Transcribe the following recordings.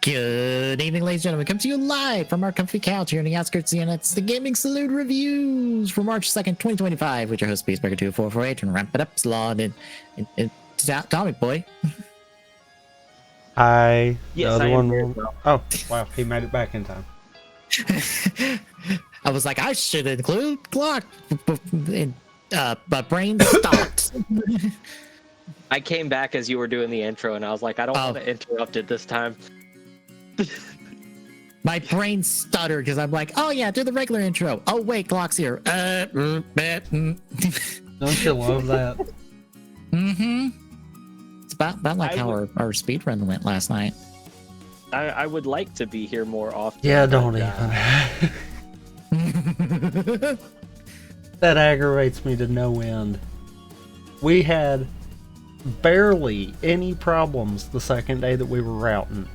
Good evening, ladies and gentlemen. Come to you live from our comfy couch here in the outskirts of the It's the Gaming Saloon Reviews for March 2nd, 2025, with your host, Beastbreaker2448, and ramp it up, Slod, and Comic Boy. Hi. Yes, the other I am one. here as well. Oh, wow. He made it back in time. I was like, I should include Glock, but brain stopped. I came back as you were doing the intro, and I was like, I don't want to interrupt it this time. My brain stuttered because I'm like, oh yeah, do the regular intro. Oh wait, Glock's here. Don't you love that? Mm-hmm. It's about like how our speed run went last night. I would like to be here more often. Yeah, don't even. That aggravates me to no end. We had barely any problems the second day that we were routing.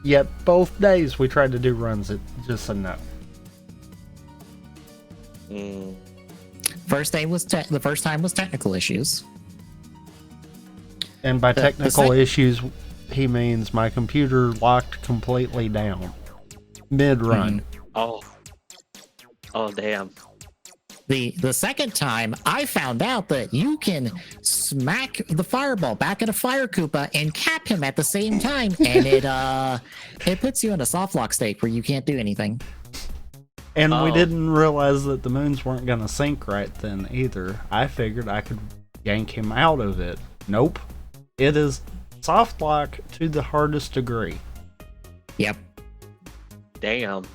Yet both days we tried to do runs, it just said no. First day was the first time was technical issues. And by technical issues, he means my computer locked completely down mid-run. Oh damn. The second time, I found out that you can smack the fireball back at a fire Koopa and cap him at the same time, and it puts you in a soft lock state where you can't do anything. And we didn't realize that the moons weren't going to sync right then either. I figured I could yank him out of it. Nope. It is soft lock to the hardest degree. Yep. Damn.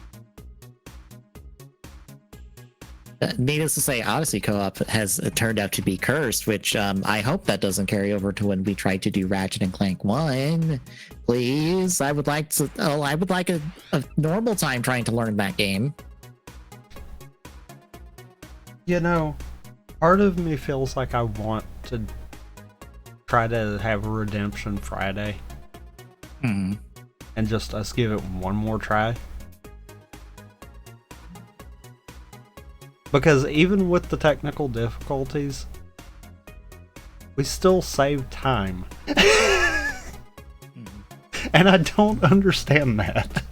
Needless to say, Odyssey Co-op has turned out to be cursed, which I hope that doesn't carry over to when we try to do Ratchet and Clank 1. Please, I would like a normal time trying to learn that game. You know, part of me feels like I want to try to have a Redemption Friday. And just us give it one more try. Because even with the technical difficulties, we still save time. And I don't understand that.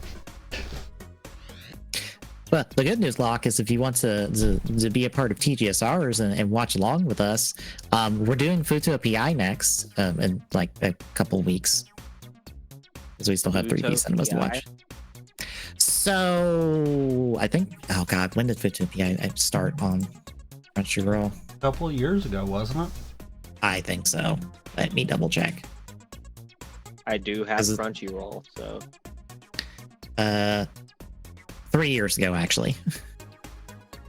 But the good news, Locke, is if you want to be a part of TGSRs and watch along with us, we're doing Futo PI next in like a couple weeks. Because we still have 3D cinemas to watch. So I think, oh god, when did Futo PI start on Crunchyroll? A couple of years ago, wasn't it? I think so. Let me double check. I do have Crunchyroll, so 3 years ago, actually.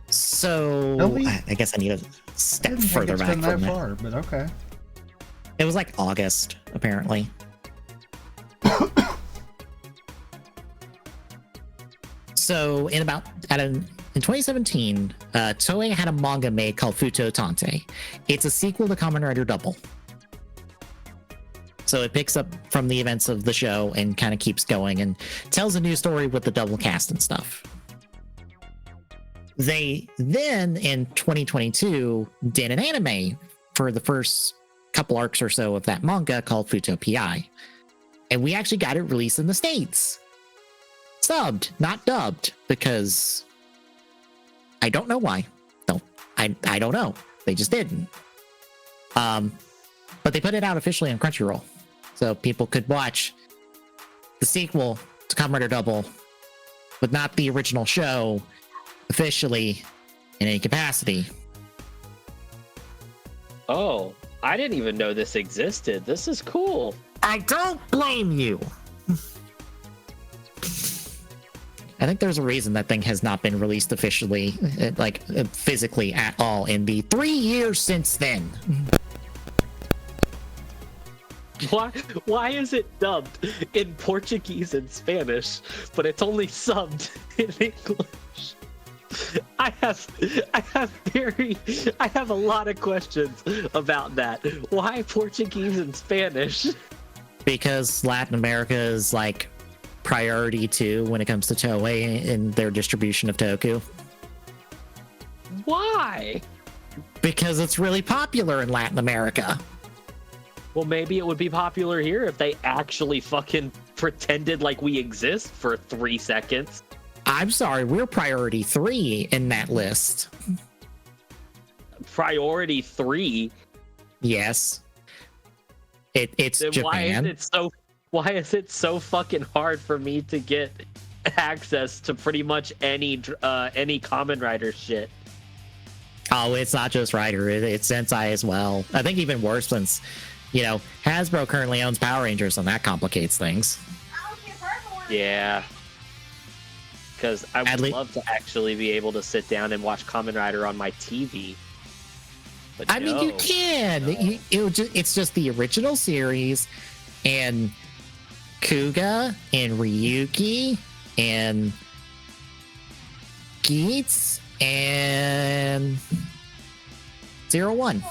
So really? I guess I need to step further back from that far, but okay. It was like August, apparently. So in 2017, Toei had a manga made called Futo Tante. It's a sequel to Kamen Rider Double. So it picks up from the events of the show and kind of keeps going and tells a new story with the double cast and stuff. They then, in 2022, did an anime for the first couple arcs or so of that manga called Futo PI. And we actually got it released in the States. Subbed, not dubbed, because I don't know why. I don't know. They just didn't. But they put it out officially on Crunchyroll, so people could watch the sequel to Kamen Rider Double, but not the original show officially in any capacity. Oh, I didn't even know this existed. This is cool. I don't blame you. I think there's a reason that thing has not been released officially, physically at all in the 3 years since then. Why is it dubbed in Portuguese and Spanish, but it's only subbed in English? I have a lot of questions about that. Why Portuguese and Spanish? Because Latin America is like priority 2 when it comes to Toei and their distribution of Toku. Why? Because it's really popular in Latin America. Well, maybe it would be popular here if they actually fucking pretended like we exist for 3 seconds. I'm sorry, we're priority 3 in that list. Priority 3. Yes. It's Then Japan. why is it so fucking hard for me to get access to pretty much any Kamen Rider shit? Oh, it's not just Rider, it's Sensei as well. I think even worse since, Hasbro currently owns Power Rangers, and that complicates things. Yeah. Because I would love to actually be able to sit down and watch Kamen Rider on my TV. But I mean, you can. No. It's just the original series, and Kuga, and Ryuki, and Geets, and 01.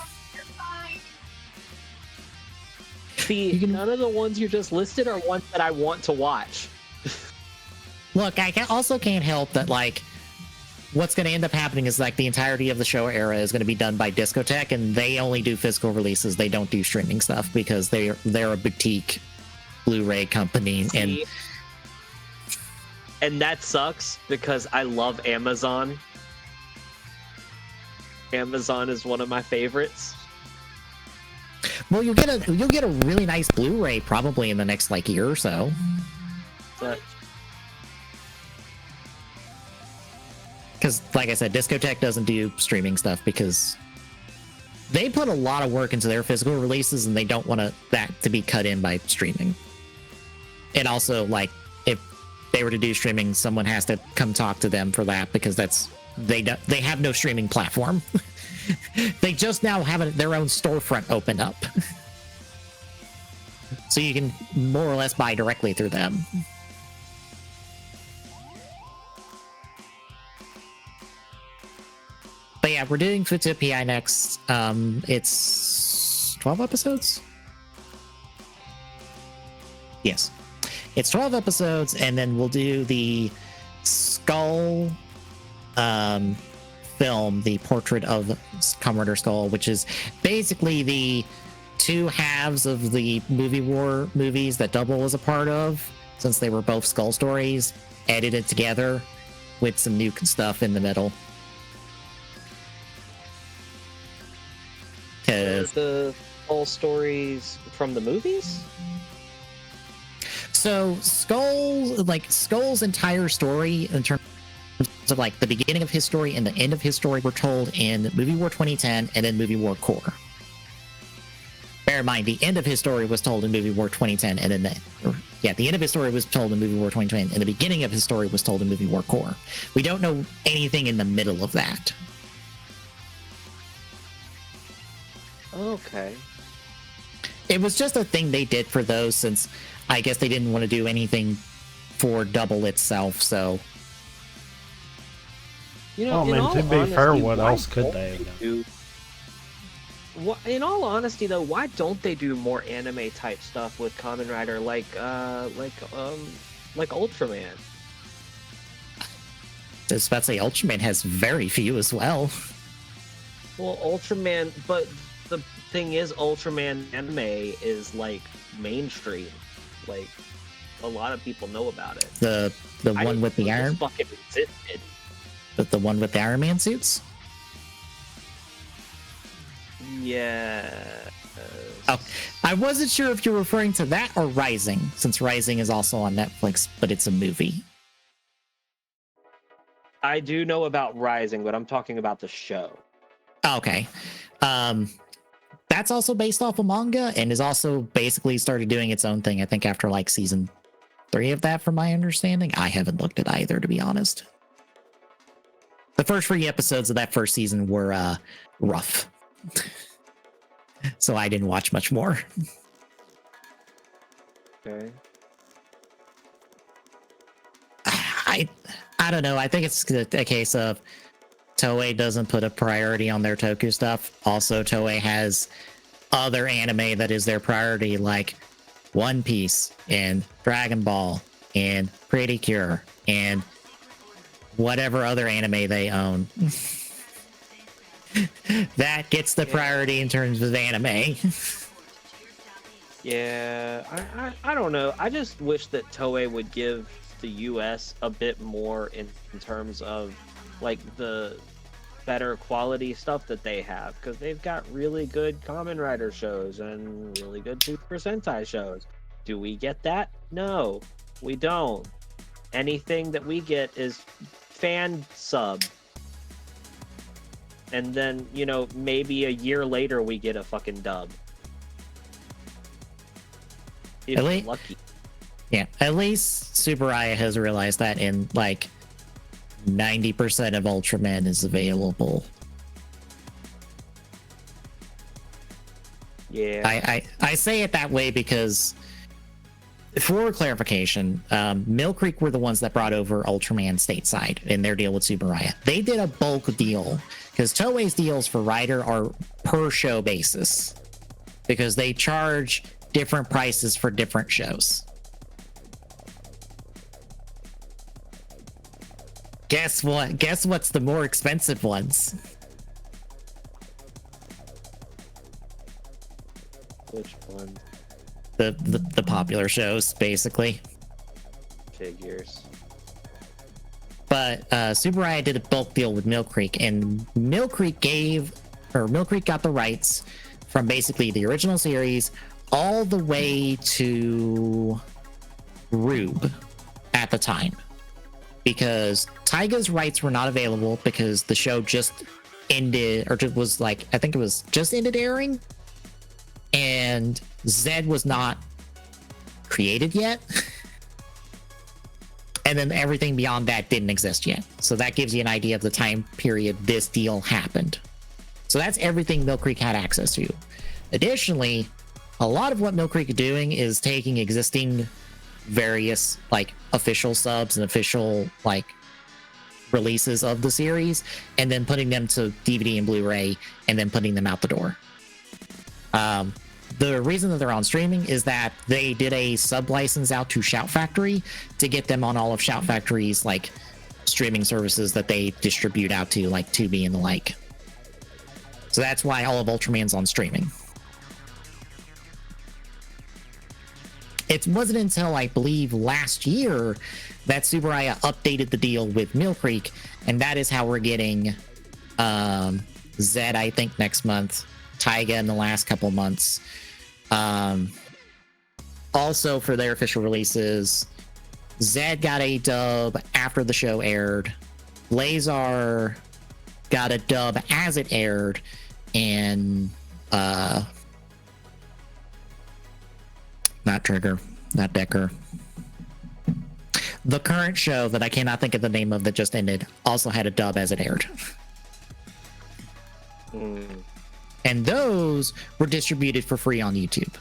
See, none of the ones you just listed are ones that I want to watch. Look, I also can't help that, what's going to end up happening is, the entirety of the show era is going to be done by Discotech, and they only do physical releases. They don't do streaming stuff because they're a boutique Blu-ray company. See, and that sucks because I love Amazon. Amazon is one of my favorites. Well, you'll get a really nice Blu-ray probably in the next year or so. But Because, like I said, Discotech doesn't do streaming stuff because they put a lot of work into their physical releases, and they don't want that to be cut in by streaming. And also, if they were to do streaming, someone has to come talk to them for that because they have no streaming platform. They just now have their own storefront open up, so you can more or less buy directly through them. But yeah, we're doing Futsu PI next. It's 12 episodes? Yes. It's 12 episodes, and then we'll do the Skull film, the Portrait of Kamen Rider Skull, which is basically the 2 halves of the Movie War movies that Double was a part of, since they were both Skull stories, edited together with some new stuff in the middle. the Skull stories from the movies? So Skull's entire story in terms of the beginning of his story and the end of his story were told in Movie War 2010 and then Movie War Core. Bear in mind, the end of his story was told in Movie War 2010 and then the end of his story was told in Movie War 2010 and the beginning of his story was told in Movie War Core. We don't know anything in the middle of that. Okay. It was just a thing they did for those, since I guess they didn't want to do anything for Double itself, so. You know, to be fair, what else could they do? In all honesty, though, why don't they do more anime type stuff with Kamen Rider, like Ultraman? I was about to say Ultraman has very few as well. Well, Ultraman, but the thing is, Ultraman anime is mainstream. A lot of people know about it. The one with the Iron fucking existed. The one with the Iron Man suits? Yeah. Oh, I wasn't sure if you're referring to that or Rising, since Rising is also on Netflix, but it's a movie. I do know about Rising, but I'm talking about the show. Okay. That's also based off a manga and is also basically started doing its own thing, I think, after season 3 of that, from my understanding. I haven't looked at either, to be honest. The first 3 episodes of that first season were rough. So I didn't watch much more. Okay. I don't know. I think it's a case of Toei doesn't put a priority on their Toku stuff. Also, Toei has other anime that is their priority, like One Piece and Dragon Ball and Pretty Cure and whatever other anime they own. That gets the priority in terms of anime. Yeah, I don't know. I just wish that Toei would give the US a bit more in terms of like the better quality stuff that they have, because they've got really good Kamen Rider shows and really good Super Sentai shows. Do we get that? No, we don't. Anything that we get is fan sub. And then, you know, maybe a year later we get a fucking dub. If At we're least, lucky. yeah, at least Subaraya has realized that in like 90% of Ultraman is available. Yeah. I say it that way because, for clarification, Mill Creek were the ones that brought over Ultraman stateside in their deal with Subaraya. They did a bulk deal because Toei's deals for Rider are per show basis because they charge different prices for different shows. Guess what? Guess what's the more expensive ones? Which one? The popular shows, basically. Figures. But Subaraya did a bulk deal with Mill Creek, and Mill Creek got the rights from basically the original series all the way to Rube at the time, because Taiga's rights were not available because the show just ended, or it was like, I think it was just ended airing, and Zed was not created yet. And then everything beyond that didn't exist yet. So that gives you an idea of the time period this deal happened. So that's everything Mill Creek had access to. Additionally, a lot of what Mill Creek is doing is taking existing various like official subs and official like releases of the series and then putting them to DVD and Blu-ray and then putting them out the door. The reason that they're on streaming is that they did a sub license out to Shout Factory to get them on all of Shout Factory's like streaming services that they distribute out to, like Tubi and the like. So that's why all of Ultraman's on streaming. It wasn't until I believe last year that Subaraya updated the deal with Mill Creek, and that is how we're getting Zed, I think, next month, Taiga in the last couple months. Also for their official releases, Zed got a dub after the show aired, Blazar got a dub as it aired, and not Trigger, not Decker. The current show that I cannot think of the name of that just ended also had a dub as it aired. And those were distributed for free on YouTube.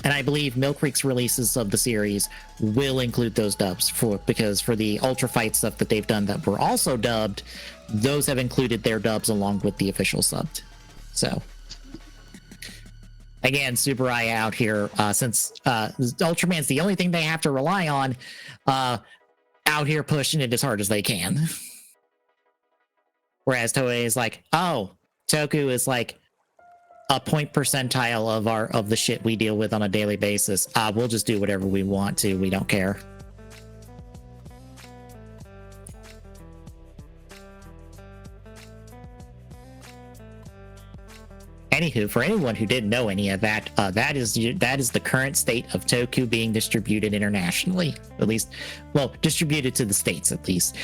And I believe Mill Creek's releases of the series will include those dubs because for the Ultra Fight stuff that they've done that were also dubbed, those have included their dubs along with the official subbed. So again, Subaraya out here, since Ultraman's the only thing they have to rely on, out here pushing it as hard as they can. Whereas Toei is like, oh, Toku is like a point percentile of the shit we deal with on a daily basis. We'll just do whatever we want to. We don't care. Anywho, for anyone who didn't know any of that, that is the current state of Toku being distributed internationally. At least, well, distributed to the States at least.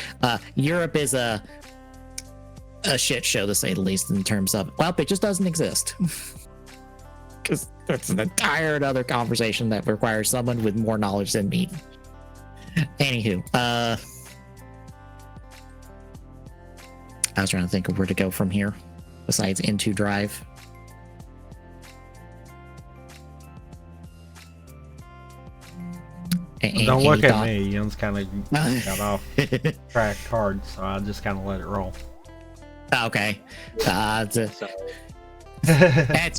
Europe is a shit show, to say the least, in terms of, well, it just doesn't exist. Because that's an entire other conversation that requires someone with more knowledge than me. Anywho, I was trying to think of where to go from here, besides into Drive. Don't look at me. Ian's kind of got off track hard, so I just kind of let it roll. Okay. It's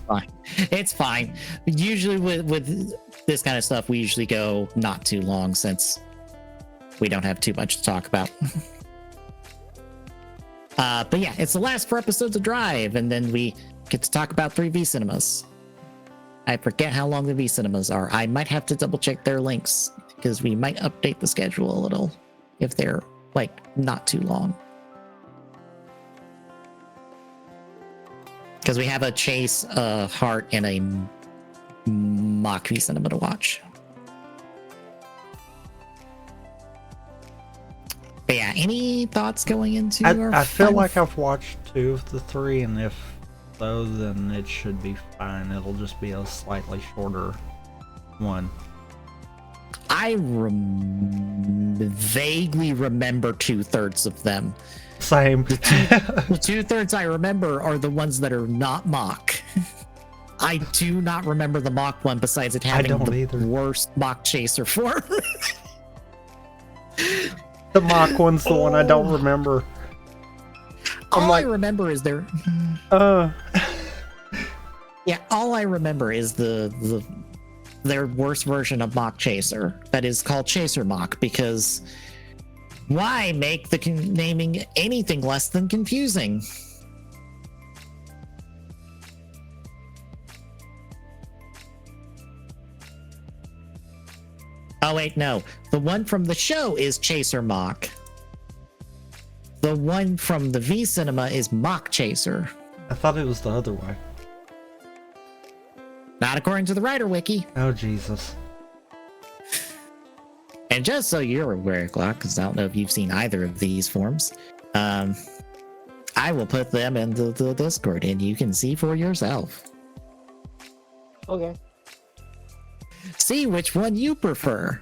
fine. It's fine. Usually with this kind of stuff, we usually go not too long since we don't have too much to talk about. But yeah, it's the last 4 episodes of Drive, and then we get to talk about 3V Cinemas. I forget how long the V cinemas are. I might have to double check their links because we might update the schedule a little if they're like not too long. Because we have a Chase, Heart, and a Mock V cinema to watch. But yeah, any thoughts going into our I feel final- like I've watched 2 of the 3, and if so, then it should be fine. It'll just be a slightly shorter one. I vaguely remember 2/3 of them. Same. The 2/3 I remember are the ones that are not mock. I do not remember the mock one besides it having don't the either. worst mock chaser form. The mock one's the one I don't remember. All like- I remember is their yeah, all I remember is their worst version of mock chaser that is called chaser mock, because why make the naming anything less than confusing? Oh wait, no. The one from the show is Chaser Mock. The one from the V Cinema is Mock Chaser. I thought it was the other way. Not according to the writer wiki. Oh, Jesus. And just so you're aware, Glock, because I don't know if you've seen either of these forms, I will put them in the Discord and you can see for yourself. Okay. See which one you prefer.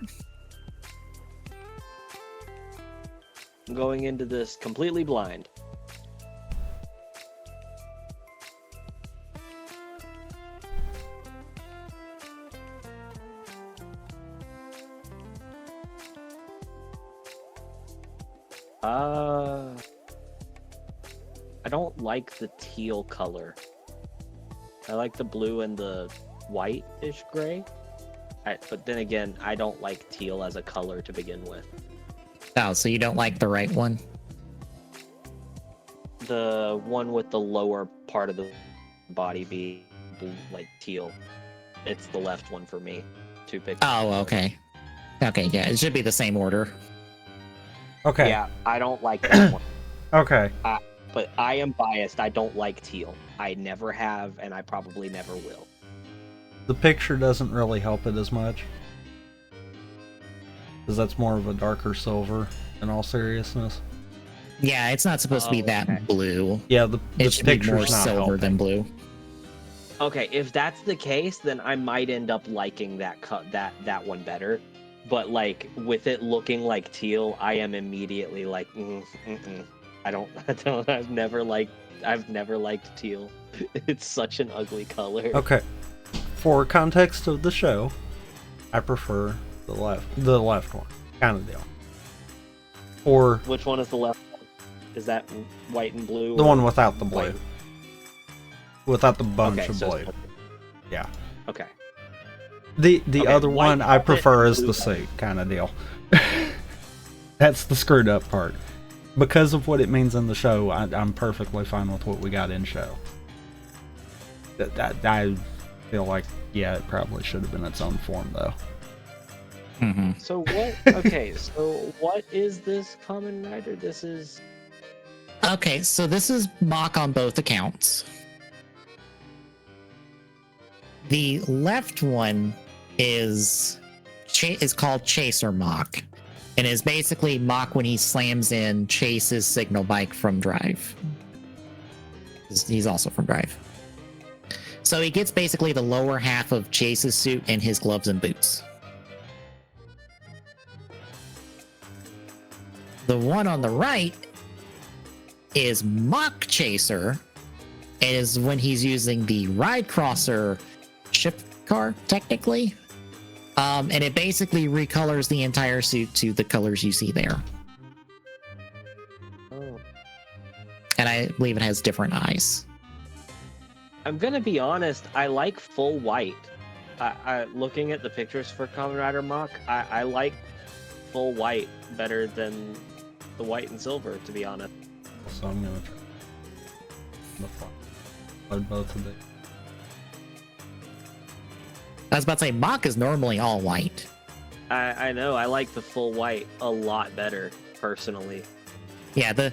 I'm going into this completely blind. I don't like the teal color. I like the blue and the white-ish gray. But then again, I don't like teal as a color to begin with. Oh, so you don't like the right one? The one with the lower part of the body be blue, like teal. It's the left one for me. 2 pictures. Oh, okay. Okay, yeah, it should be the same order. Okay. Yeah, I don't like that one. Okay. But I am biased. I don't like teal. I never have, and I probably never will. The picture doesn't really help it as much. Because that's more of a darker silver, in all seriousness. Yeah, it's not supposed to be okay. that blue. Yeah, the It should be picture's more not silver helping. than blue. Okay, if that's the case, then I might end up liking that one better. But like with it looking like teal, I am immediately like, I've never liked teal. It's such an ugly color. Okay. For context of the show, I prefer the left one, kind of deal. Or Which one is the left one? Is that white and blue? the or one without the blue. white? Without the bunch Okay, of so blue. it's- Yeah. Okay. The Okay, other white one I outfit, prefer is blue the suit, kind of deal. That's the screwed up part. Because of what it means in the show, I'm perfectly fine with what we got in show. I feel like, yeah, it probably should have been its own form, though. Mm-hmm. So what? Okay, so what is this Kamen Rider? This is Okay, so this is mock on both accounts. The left one is called Chaser Mock, and is basically mock when he slams in Chase's signal bike from Drive. He's also from Drive. So he gets basically the lower half of Chase's suit and his gloves and boots. The one on the right is Mock Chaser, is when he's using the Ride Crosser shift car, technically. And it basically recolors the entire suit to the colors you see there. oh. And I believe it has different eyes. I'm gonna be honest, I like full white. I looking at the pictures for Kamen Rider Mock, I like full white better than the white and silver, to be honest. So I'm gonna try the load both of it. I was about to say, mock is normally all white. I know. I like the full white a lot better, personally. Yeah, the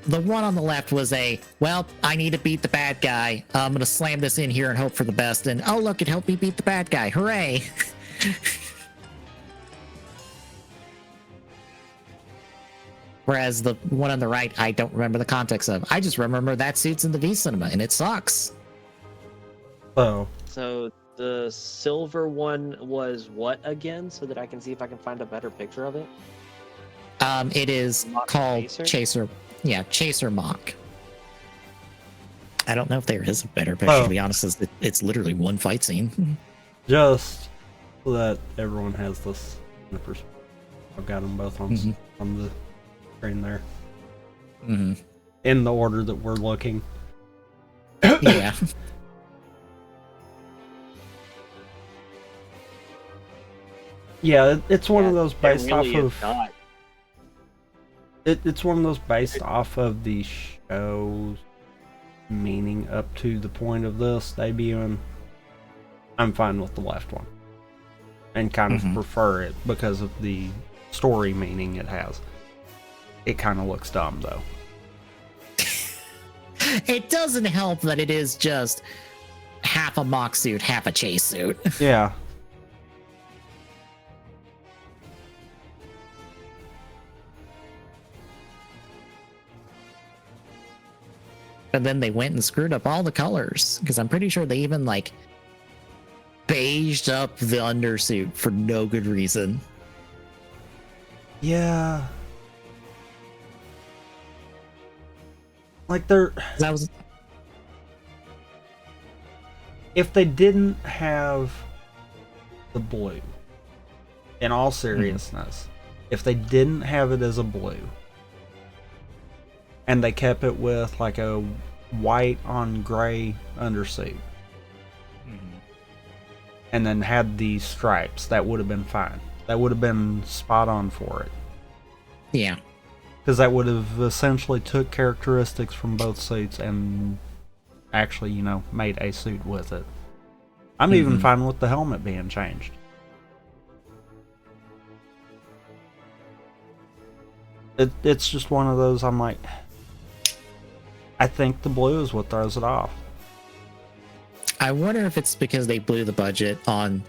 one on the left was well, I need to beat the bad guy. I'm going to slam this in here and hope for the best. And, oh, look, it helped me beat the bad guy. Hooray. Whereas the one on the right, I don't remember the context of. I just remember that suit's in the V Cinema, and it sucks. Oh. So the silver one was what again? So that I can see if I can find a better picture of it. It is Mock called Chaser? Chaser. Yeah, Chaser Mock. I don't know if there is a better picture, to be honest. It's literally one fight scene. Just so that everyone has this in the perspective. I've got them both on the screen there. Mm-hmm. In the order that we're looking. Yeah. Yeah, it's one of those based really off is of. not. It's one of those based off of the show's meaning up to the point of this debuting. I'm fine with the left one. And kind of prefer it because of the story meaning it has. It kind of looks dumb, though. It doesn't help that it is just half a mock suit, half a chase suit. Yeah. And then they went and screwed up all the colors, because I'm pretty sure they even like beiged up the undersuit for no good reason. Yeah. Like they're. That was If they didn't have the blue, in all seriousness, if they didn't have it as a blue, and they kept it with like a white on gray undersuit, and then had these stripes, that would have been fine. That would have been spot on for it. yeah. Because that would have essentially took characteristics from both suits and actually, made a suit with it. I'm even fine with the helmet being changed. It's just one of those, I'm like, I think the blue is what throws it off. I wonder if it's because they blew the budget on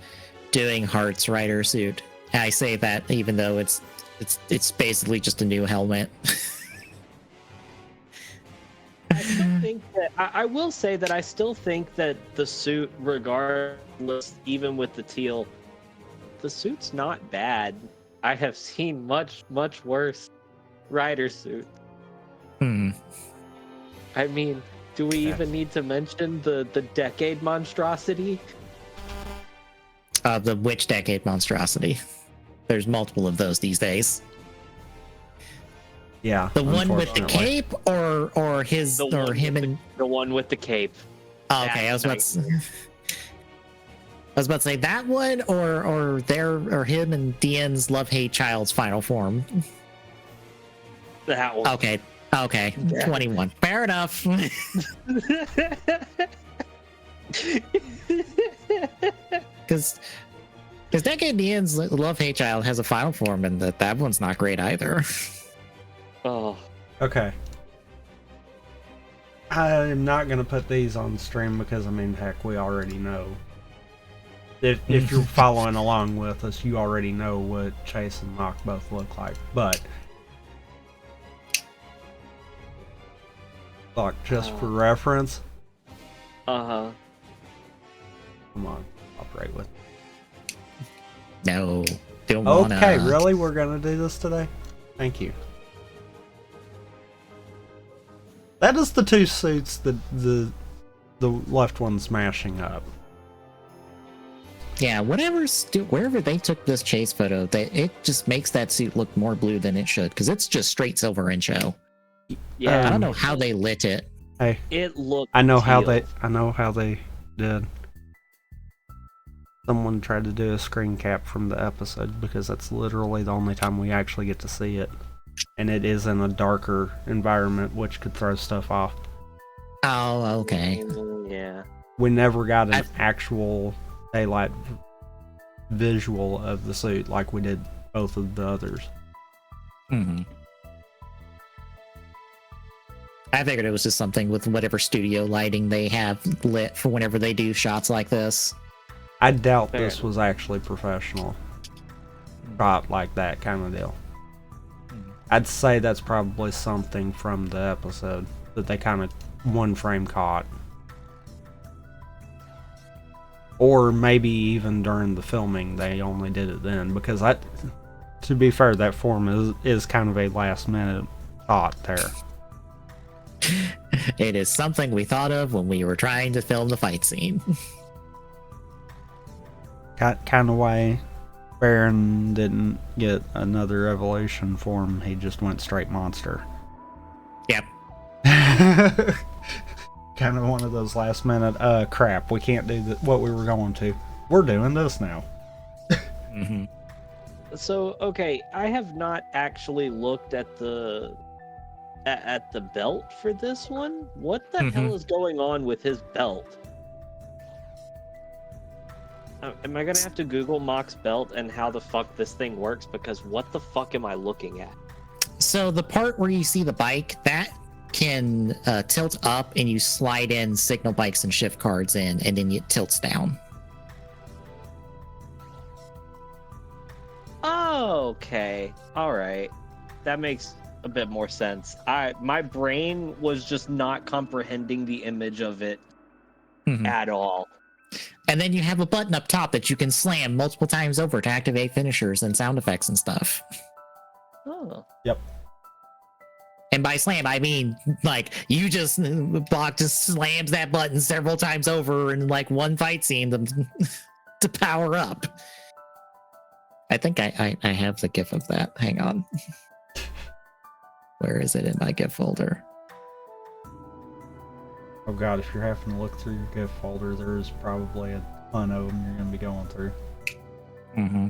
doing Hart's rider suit. I say that even though it's basically just a new helmet. I still think that I will say that I still think that the suit, regardless, even with the teal, the suit's not bad. I have seen much worse rider suit. I mean, do we even need to mention the decade monstrosity? The which decade monstrosity? There's multiple of those these days. Yeah. The one with the cape, or his, or him and the one with the cape. Oh, okay, I was about to say that one, or him and Dian's love-hate child's final form. That one. Okay, yeah. 21. Fair enough. Because Decade Dian's love-hate child has a final form, and that one's not great either. Oh. Okay. I'm not going to put these on stream because, heck, we already know. If you're following along with us, you already know what Chase and Mock both look like. But, like, just for reference. Uh-huh. Come on, operate with. No, don't wanna. Okay, really? We're going to do this today? Thank you. That is the two suits that the left one's mashing up. Yeah, wherever they took this chase photo, it just makes that suit look more blue than it should, because it's just straight silver in show. Yeah, I don't know how they lit it. Hey, it looked. I know how teal. they did. Someone tried to do a screen cap from the episode because that's literally the only time we actually get to see it. And it is in a darker environment, which could throw stuff off. Oh, okay. Yeah. We never got an actual daylight visual of the suit like we did both of the others. Mm-hmm. I figured it was just something with whatever studio lighting they have lit for whenever they do shots like this. I doubt Fair this enough. was actually professional. Shot like that kind of deal. I'd say that's probably something from the episode that they kind of one frame caught. Or maybe even during the filming they only did it then, because to be fair, that form is kind of a last minute thought there. It is something we thought of when we were trying to film the fight scene. Kind of why Baron didn't get another evolution form, he just went straight monster. Yep. Kind of one of those last minute, crap, we can't do what we were going to. We're doing this now. Mm-hmm. So okay, I have not actually looked at the belt for this one. What the hell is going on with his belt? Am I gonna have to Google Mock's belt and how the fuck this thing works? Because what the fuck am I looking at? So the part where you see the bike, that can tilt up and you slide in signal bikes and shift cards in, and then it tilts down. Oh, okay. All right. That makes a bit more sense. My brain was just not comprehending the image of it Mhm. at all. And then you have a button up top that you can slam multiple times over to activate finishers and sound effects and stuff. Oh. Yep. And by slam, I mean, like, you just, Block just slams that button several times over in, like, one fight scene to power up. I think I have the GIF of that. Hang on. Where is it in my GIF folder? Oh god, if you're having to look through your GIF folder, there's probably a ton of them you're going to be going through. Mm-hmm.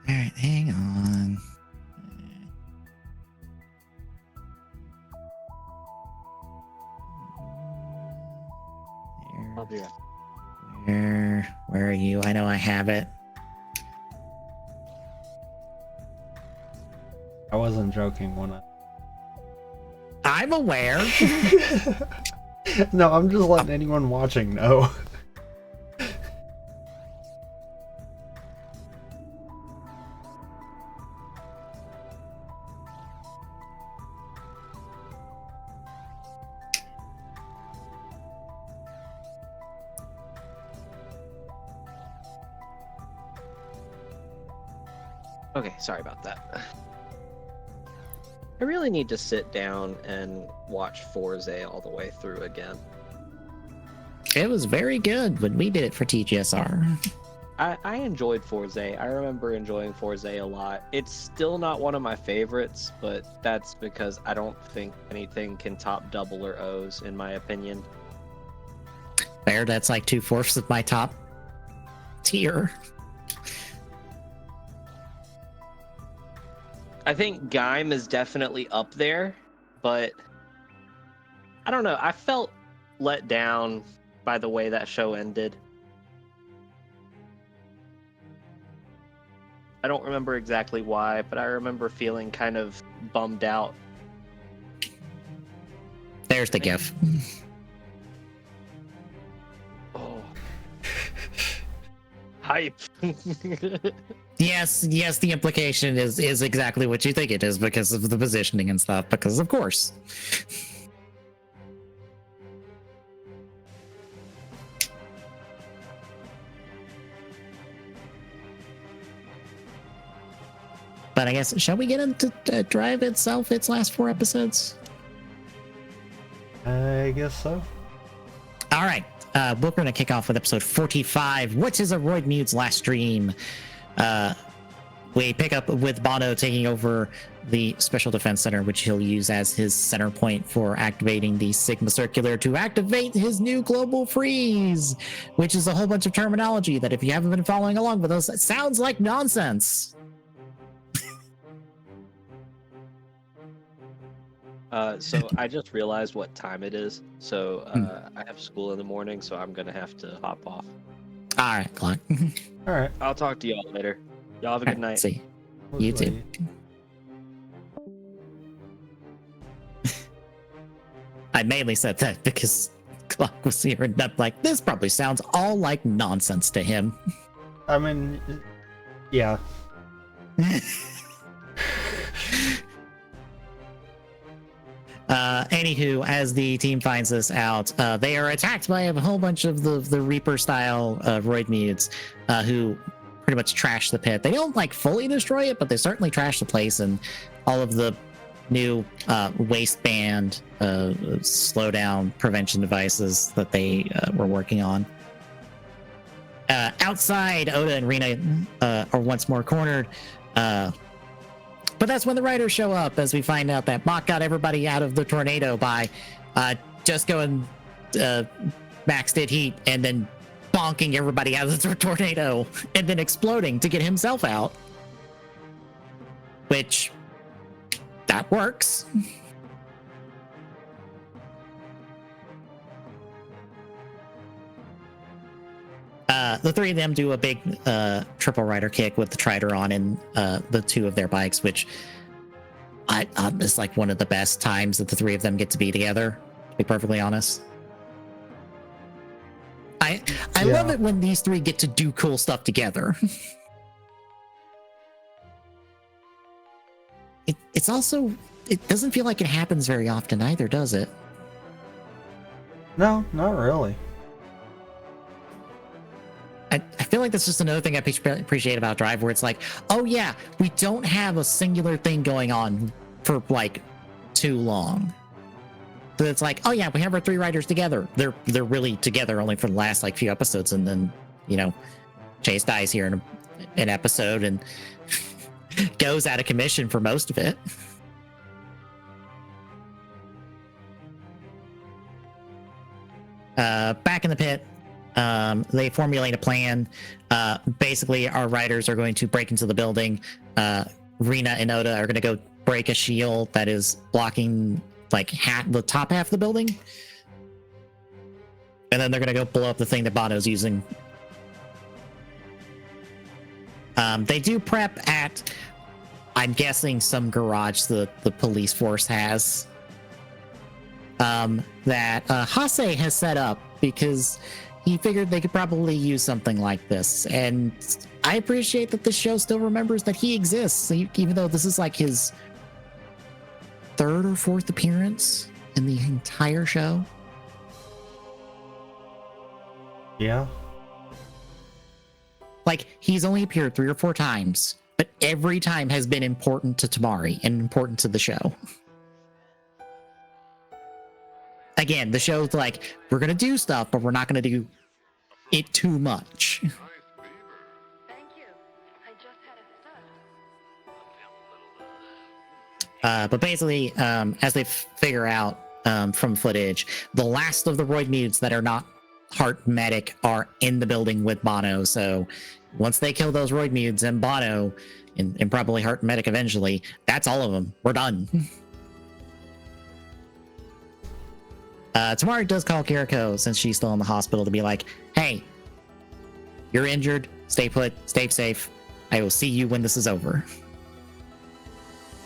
All right, hang on. I'll be right. Where are you? I know I have it. I wasn't joking when I'm aware. No, I'm just letting anyone watching know. Okay, sorry about that. I really need to sit down and watch Forza all the way through again. It was very good when we did it for TGSR. I enjoyed Forza. I remember enjoying Forza a lot. It's still not one of my favorites, but that's because I don't think anything can top double or O's, in my opinion. Fair, that's like 2/4 of my top tier. I think Gaim is definitely up there, but I don't know. I felt let down by the way that show ended. I don't remember exactly why, but I remember feeling kind of bummed out. There's the GIF. Oh. Hype. Yes, the implication is exactly what you think it is because of the positioning and stuff, because of course. But I guess, shall we get into Drive itself, its last 4 episodes? I guess so. All right. We're going to kick off with episode 45, which is a Royd Mute's last stream. We pick up with Bono taking over the Special Defense Center, which he'll use as his center point for activating the Sigma Circular to activate his new global freeze, which is a whole bunch of terminology that if you haven't been following along with us, it sounds like nonsense. So I just realized what time it is. So I have school in the morning, so I'm gonna have to hop off. All right, Clark. All right. I'll talk to y'all later. Y'all have a good night. See you too. I mainly said that because Clark was here and I'm like, this probably sounds all like nonsense to him. I mean, yeah. Anywho, as the team finds this out, they are attacked by a whole bunch of the Reaper style Roid Mutes, who pretty much trash the pit. They don't like fully destroy it, but they certainly trash the place, and all of the new waistband slowdown prevention devices that they were working on. Outside, Oda and Rina are once more cornered. But that's when the riders show up, as we find out that Mach got everybody out of the tornado by just going max did heat and then bonking everybody out of the tornado and then exploding to get himself out. Which, that works. The three of them do a big triple rider kick with the Trider on and the two of their bikes, which is like one of the best times that the three of them get to be together, to be perfectly honest. I love it when these three get to do cool stuff together. It's also, it doesn't feel like it happens very often either, does it? No, not really. I feel like that's just another thing I appreciate about Drive, where it's like, oh yeah, we don't have a singular thing going on for like too long. So it's like, oh yeah, we have our three riders together. They're really together only for the last like few episodes, and then Chase dies here in an episode and goes out of commission for most of it. Back in the pit. They formulate a plan. Basically, our riders are going to break into the building. Rina and Oda are going to go break a shield that is blocking like the top half of the building. And then they're going to go blow up the thing that Bono's using. They do prep at, I'm guessing, some garage the police force has. That Hase has set up because he figured they could probably use something like this. And I appreciate that the show still remembers that he exists, even though this is like his third or fourth appearance in the entire show. Yeah. Like, he's only appeared 3 or 4 times, but every time has been important to Tamari and important to the show. Again, the show's like, we're going to do stuff, but we're not going to do it too much. Thank you. I just had a But basically, as they figure out from footage, the last of the Roid Mutes that are not Heart Medic are in the building with Bono. So once they kill those Roid Mutes and Bono, and probably Heart Medic eventually, that's all of them. We're done. Tamari does call Kiriko, since she's still in the hospital, to be like, hey, you're injured. Stay put. Stay safe. I will see you when this is over.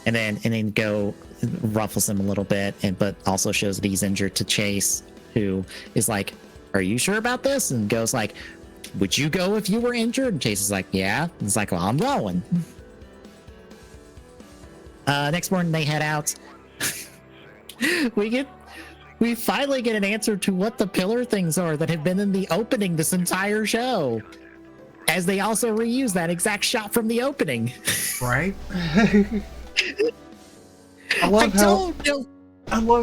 And then go ruffles him a little bit, but also shows that he's injured to Chase, who is like, are you sure about this? And goes like, would you go if you were injured? And Chase is like, yeah. And it's like, well, I'm going. Next morning they head out. We finally get an answer to what the pillar things are that have been in the opening this entire show, as they also reuse that exact shot from the opening. Right? I love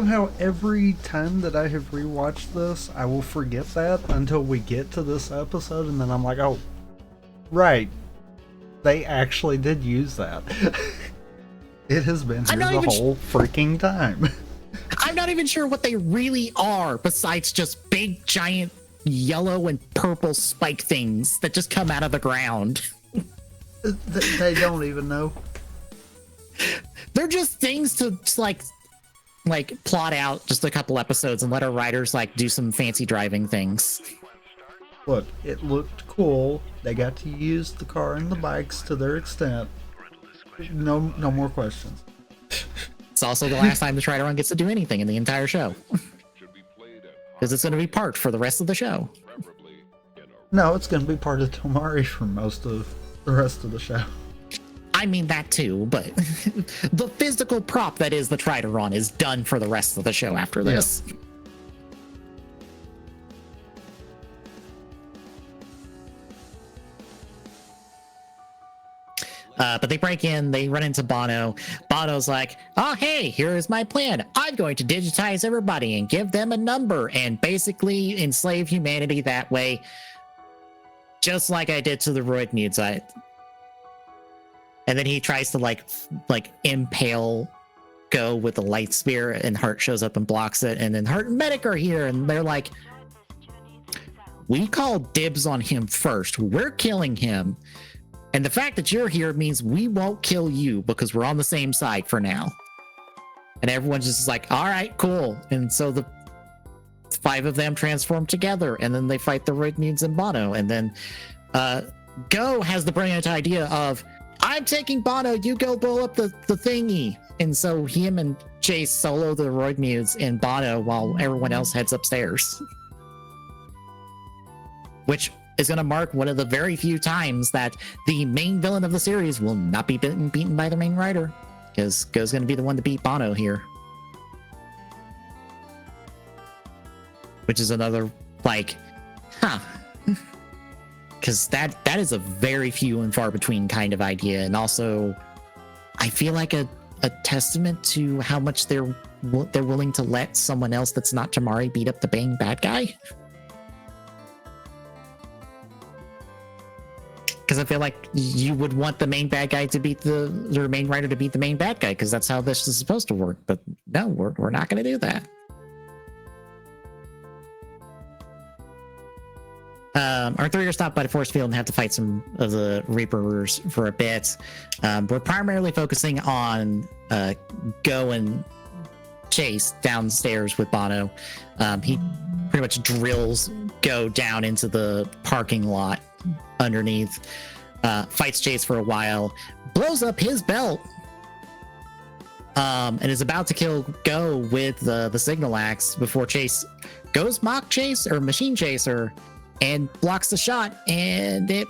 how every time that I have rewatched this, I will forget that until we get to this episode, and then I'm like, oh, right. They actually did use that. It has been here the whole freaking time. I'm not even sure what they really are, besides just big, giant yellow and purple spike things that just come out of the ground. They don't even know. They're just things to like plot out just a couple episodes and let our writers like do some fancy driving things. Look, it looked cool. They got to use the car and the bikes to their extent. No more questions. It's also the last time the Tridorun gets to do anything in the entire show. Because it's going to be parked for the rest of the show. No, it's going to be part of Tomari for most of the rest of the show. I mean that too, but the physical prop that is the Tridorun is done for the rest of the show after this. Yeah. But they break in, they run into Bono. Bono's like, oh, hey, here is my plan. I'm going to digitize everybody and give them a number and basically enslave humanity that way, just like I did to the Roid Mutes. And then he tries to like impale Go with the light spear, and Hart shows up and blocks it. And then Hart and Medic are here, and they're like, we called dibs on him first. We're killing him. And the fact that you're here means we won't kill you because we're on the same side for now. And everyone's just like, all right, cool. And so the 5 of them transform together, and then they fight the Roid Mutes and Bono. And then Go has the brilliant idea of, I'm taking Bono, you go blow up the thingy. And so him and Chase solo the Roid Mutes and Bono while everyone else heads upstairs. Which is going to mark one of the very few times that the main villain of the series will not be beaten by the main writer, because Go's going to be the one to beat Bono here. Which is another, like, because that is a very few and far between kind of idea, and also I feel like a testament to how much they're willing to let someone else that's not Tamari beat up the main bad guy. Because I feel like you would want the main bad guy to beat the main writer to beat the main bad guy, because that's how this is supposed to work. But no, we're not going to do that. Our 3 are stopped by the force field and have to fight some of the Reapers for a bit. We're primarily focusing on Go and Chase downstairs with Bono. He pretty much drills Go down into the parking lot underneath, fights Chase for a while, blows up his belt, and is about to kill Go with the signal axe before Chase goes mock chase or machine chaser and blocks the shot, and it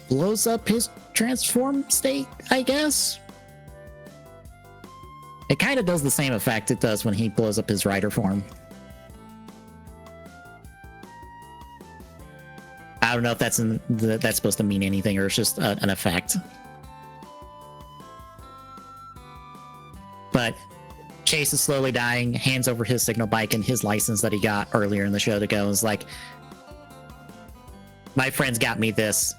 blows up his transform state, I guess. It kind of does the same effect it does when he blows up his rider form. I don't know if that's supposed to mean anything, or it's just an effect. But Chase is slowly dying, hands over his signal bike and his license that he got earlier in the show to go. Is like, my friends got me this.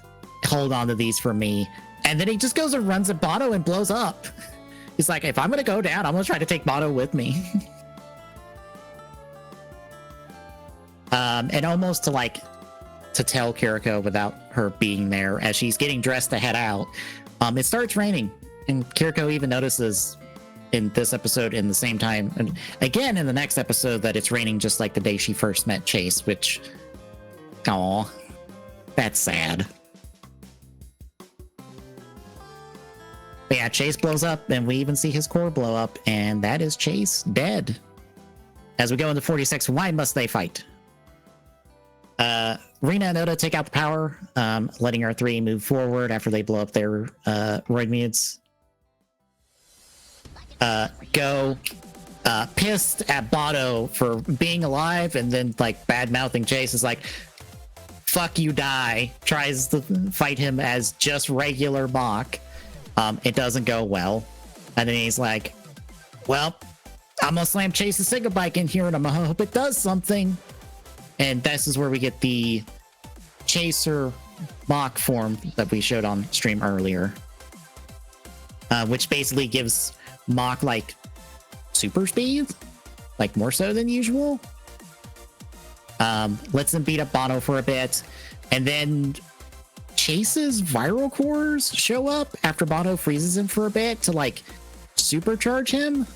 Hold on to these for me. And then he just goes and runs at Bono and blows up. He's like, if I'm going to go down, I'm going to try to take Bono with me. And almost to tell Kiriko without her being there as she's getting dressed to head out, it starts raining, and Kiriko even notices in this episode, in the same time, and again in the next episode, that it's raining just like the day she first met Chase, which, aw, that's sad. But yeah, Chase blows up, and we even see his core blow up, and that is Chase dead. As we go into 46, why must they fight? Rina and Oda take out the power, letting our 3 move forward after they blow up their Roid Mutes. Go pissed at Bono for being alive, and then like bad-mouthing Chase is like, fuck you, die. Tries to fight him as just regular Mach. It doesn't go well. And then he's like, well, I'm gonna slam Chase's signal bike in here, and I'm gonna hope it does something. And this is where we get the Chaser mock form that we showed on stream earlier, which basically gives Mock like super speed, like more so than usual. Lets them beat up Bono for a bit, and then Chase's viral cores show up after Bono freezes him for a bit to like supercharge him,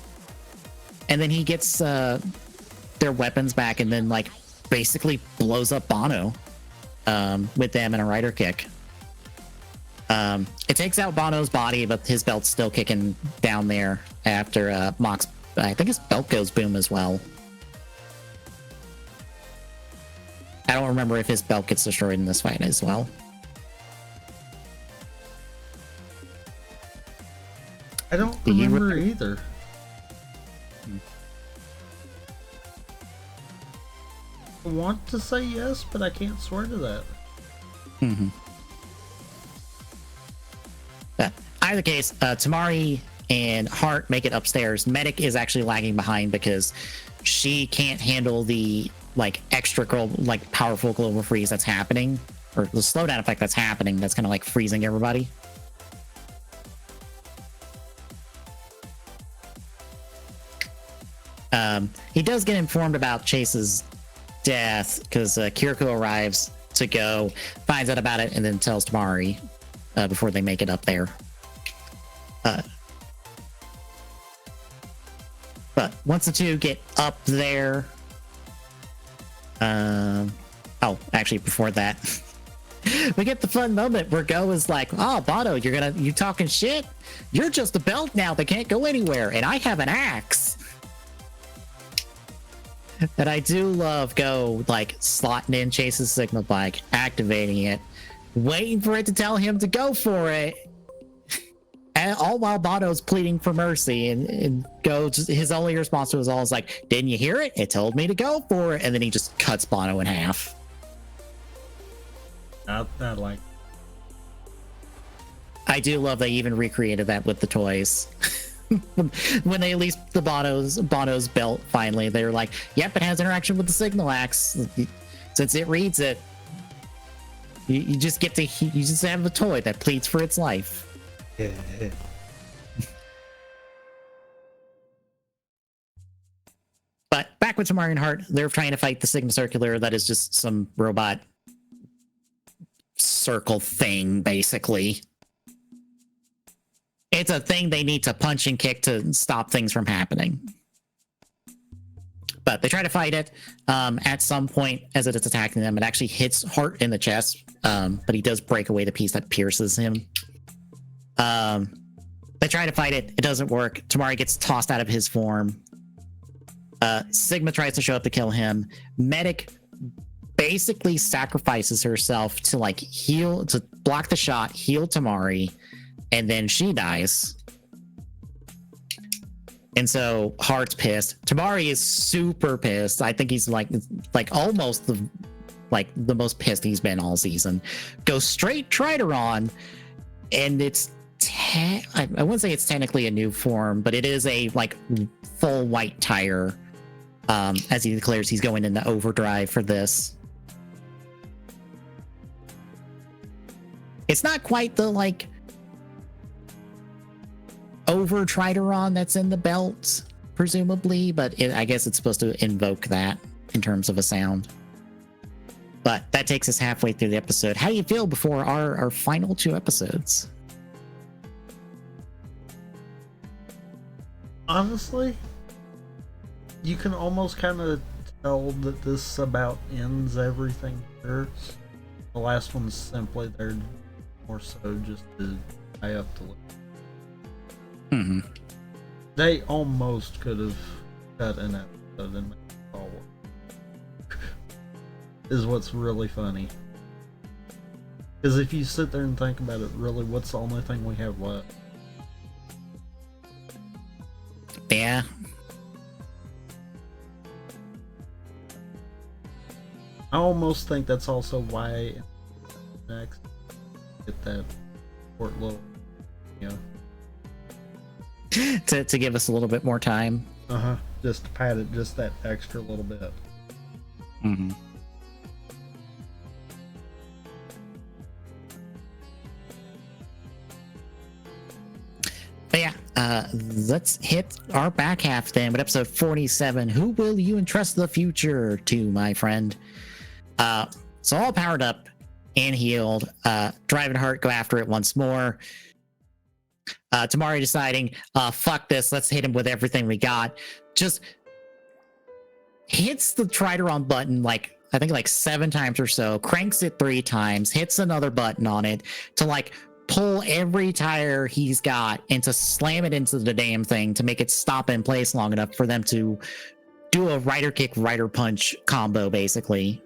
and then he gets their weapons back, and then like basically blows up Bono with them in a rider kick. It takes out Bono's body, but his belt's still kicking down there after Mock's. I think his belt goes boom as well. I don't remember if his belt gets destroyed in this fight as well. I don't remember either. I want to say yes, but I can't swear to that. Mm-hmm. Either case, Tamari and Hart make it upstairs. Medic is actually lagging behind because she can't handle the like extra like powerful global freeze that's happening, or the slowdown effect that's happening. That's kind of like freezing everybody. He does get informed about Chase's death because Kiriko arrives to go, finds out about it, and then tells Tamari before they make it up there. But once the two get up there, oh, actually, before that, we get the fun moment where Go is like, "Oh, Bono, you talking shit? You're just a belt now that can't go anywhere, and I have an axe." And I do love Go like slotting in Chase's signal bike, activating it, waiting for it to tell him to go for it. And all while Bono's pleading for mercy, and Go's his only response to it was always like, "Didn't you hear it? It told me to go for it." And then he just cuts Bono in half. Not like. I do love they even recreated that with the toys. When they released the Bono's belt, finally they were like, "Yep, it has interaction with the signal axe. Since it reads it, you just have a toy that pleads for its life." Yeah. But back with Tamari and Hart, they're trying to fight the Sigma Circular that is just some robot circle thing, basically. It's a thing they need to punch and kick to stop things from happening. But they try to fight it. At some point, as it is attacking them, it actually hits Hart in the chest, but he does break away the piece that pierces him. They try to fight it. It doesn't work. Tamari gets tossed out of his form. Sigma tries to show up to kill him. Medic basically sacrifices herself to like heal, to block the shot, heal Tamari, and then she dies. And so Hart's pissed. Tamari is super pissed. I think he's like almost the most pissed he's been all season. Goes straight Trideron, and it's I wouldn't say it's technically a new form, but it is a like full white tire. As he declares he's going into overdrive for this. It's not quite the like over Trideron that's in the belt, presumably, but I guess it's supposed to invoke that in terms of a sound. But that takes us halfway through the episode. How do you feel before our final two episodes? Honestly, you can almost kind of tell that this about ends everything here. The last one's simply there more so just to tie up the loop. Mm-hmm. They almost could have cut an episode and made it all work. Is what's really funny. Because if you sit there and think about it, really, what's the only thing we have left? Yeah. I almost think that's also why next get that short little, you know. to give us a little bit more time. Just to pad it just that extra little bit. Mm-hmm. But yeah, let's hit our back half then with episode 47. Who will you entrust the future to, my friend? So all powered up and healed. Drive and Heart go after it once more. Tamari deciding, fuck this, let's hit him with everything we got. Just hits the Trideron button like, I think like 7 times or so, cranks it 3 times, hits another button on it to like pull every tire he's got and to slam it into the damn thing to make it stop in place long enough for them to do a rider kick, rider punch combo, basically.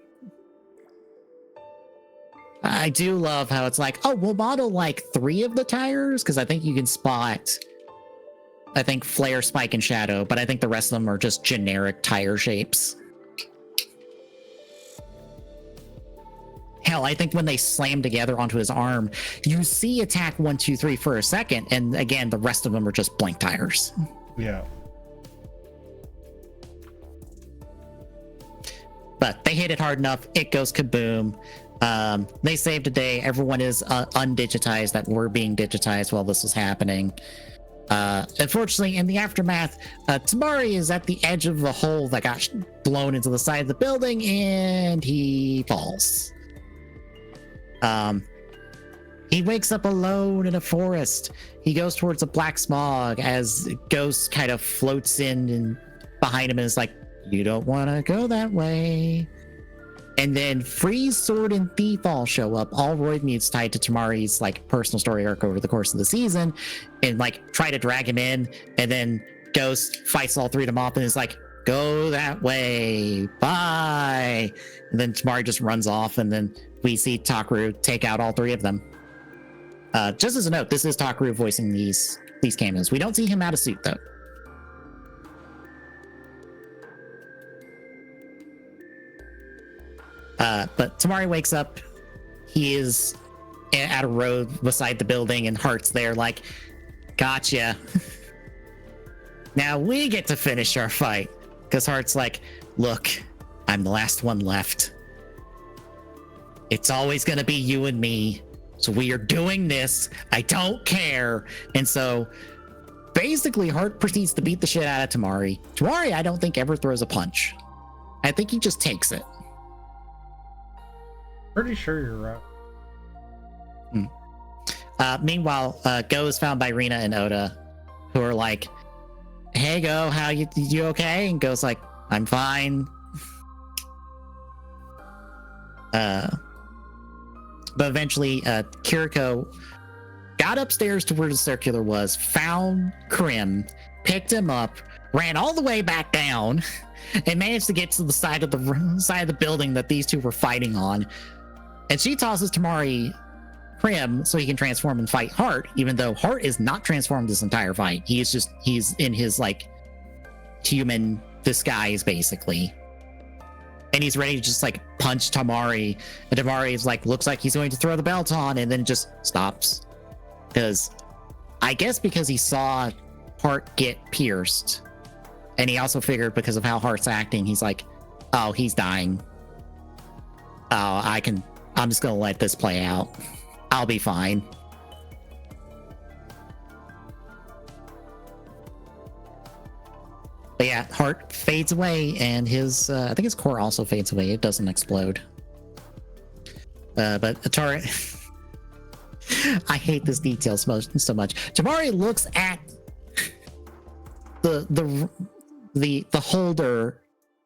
I do love how it's like, oh, we'll model like 3 of the tires, because I think you can spot, I think, Flare, Spike, and Shadow, but I think the rest of them are just generic tire shapes. Hell, I think when they slam together onto his arm, you see attack 1, 2, 3 for a second, and again, the rest of them are just blank tires. Yeah. But they hit it hard enough, it goes kaboom. They saved a day. Everyone is undigitized that were being digitized while this was happening. Unfortunately, in the aftermath, Tamari is at the edge of the hole that got blown into the side of the building, and he falls. He wakes up alone in a forest. He goes towards a black smog as Ghost kind of floats in and behind him and is like, you don't want to go that way. And then Freeze, Sword, and Thief all show up, all Roid mutes tied to Tamari's like personal story arc over the course of the season, and like try to drag him in. And then Ghost fights all 3 of them off and is like, go that way, bye. And then Tamari just runs off, and then we see Takaru take out all 3 of them. Just as a note, this is Takaru voicing these cameos. We don't see him out of suit though. But Tamari wakes up. He is at a road beside the building, and Heart's there like, gotcha. Now we get to finish our fight. Because Heart's like, look, I'm the last one left. It's always going to be you and me. So we are doing this. I don't care. And so basically Heart proceeds to beat the shit out of Tamari. Tamari, I don't think ever throws a punch. I think he just takes it. Pretty sure you're right. Meanwhile, Go is found by Rina and Oda, who are like, hey, Go, how you okay? And Go's like, I'm fine. But eventually, Kiriko got upstairs to where the circular was, found Krim, picked him up, ran all the way back down, and managed to get to the side of the building that these 2 were fighting on. And she tosses Tamari Krim so he can transform and fight Heart, even though Heart is not transformed this entire fight. He's in his like human disguise basically. And he's ready to just like punch Tamari. And Tamari is like, looks like he's going to throw the belt on, and then just stops. Because he saw Heart get pierced. And he also figured because of how Heart's acting, he's like, oh, he's dying. Oh, I'm just gonna let this play out. I'll be fine. But yeah, Heart fades away, and his I think his core also fades away. It doesn't explode. But Atari, I hate this detail so much. Tamari looks at the holder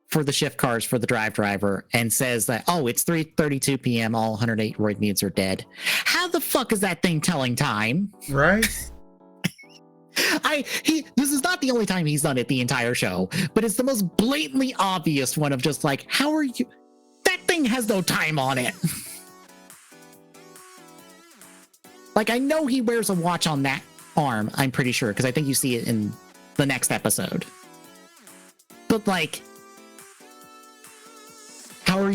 for the shift cars for the driver and says that, oh, it's 3:32 p.m. All 108 Roid mutes are dead. How the fuck is that thing telling time? Right? This is not the only time he's done it the entire show, but it's the most blatantly obvious one of just like, how are you? That thing has no time on it. Like, I know he wears a watch on that arm, I'm pretty sure, because I think you see it in the next episode. But like, how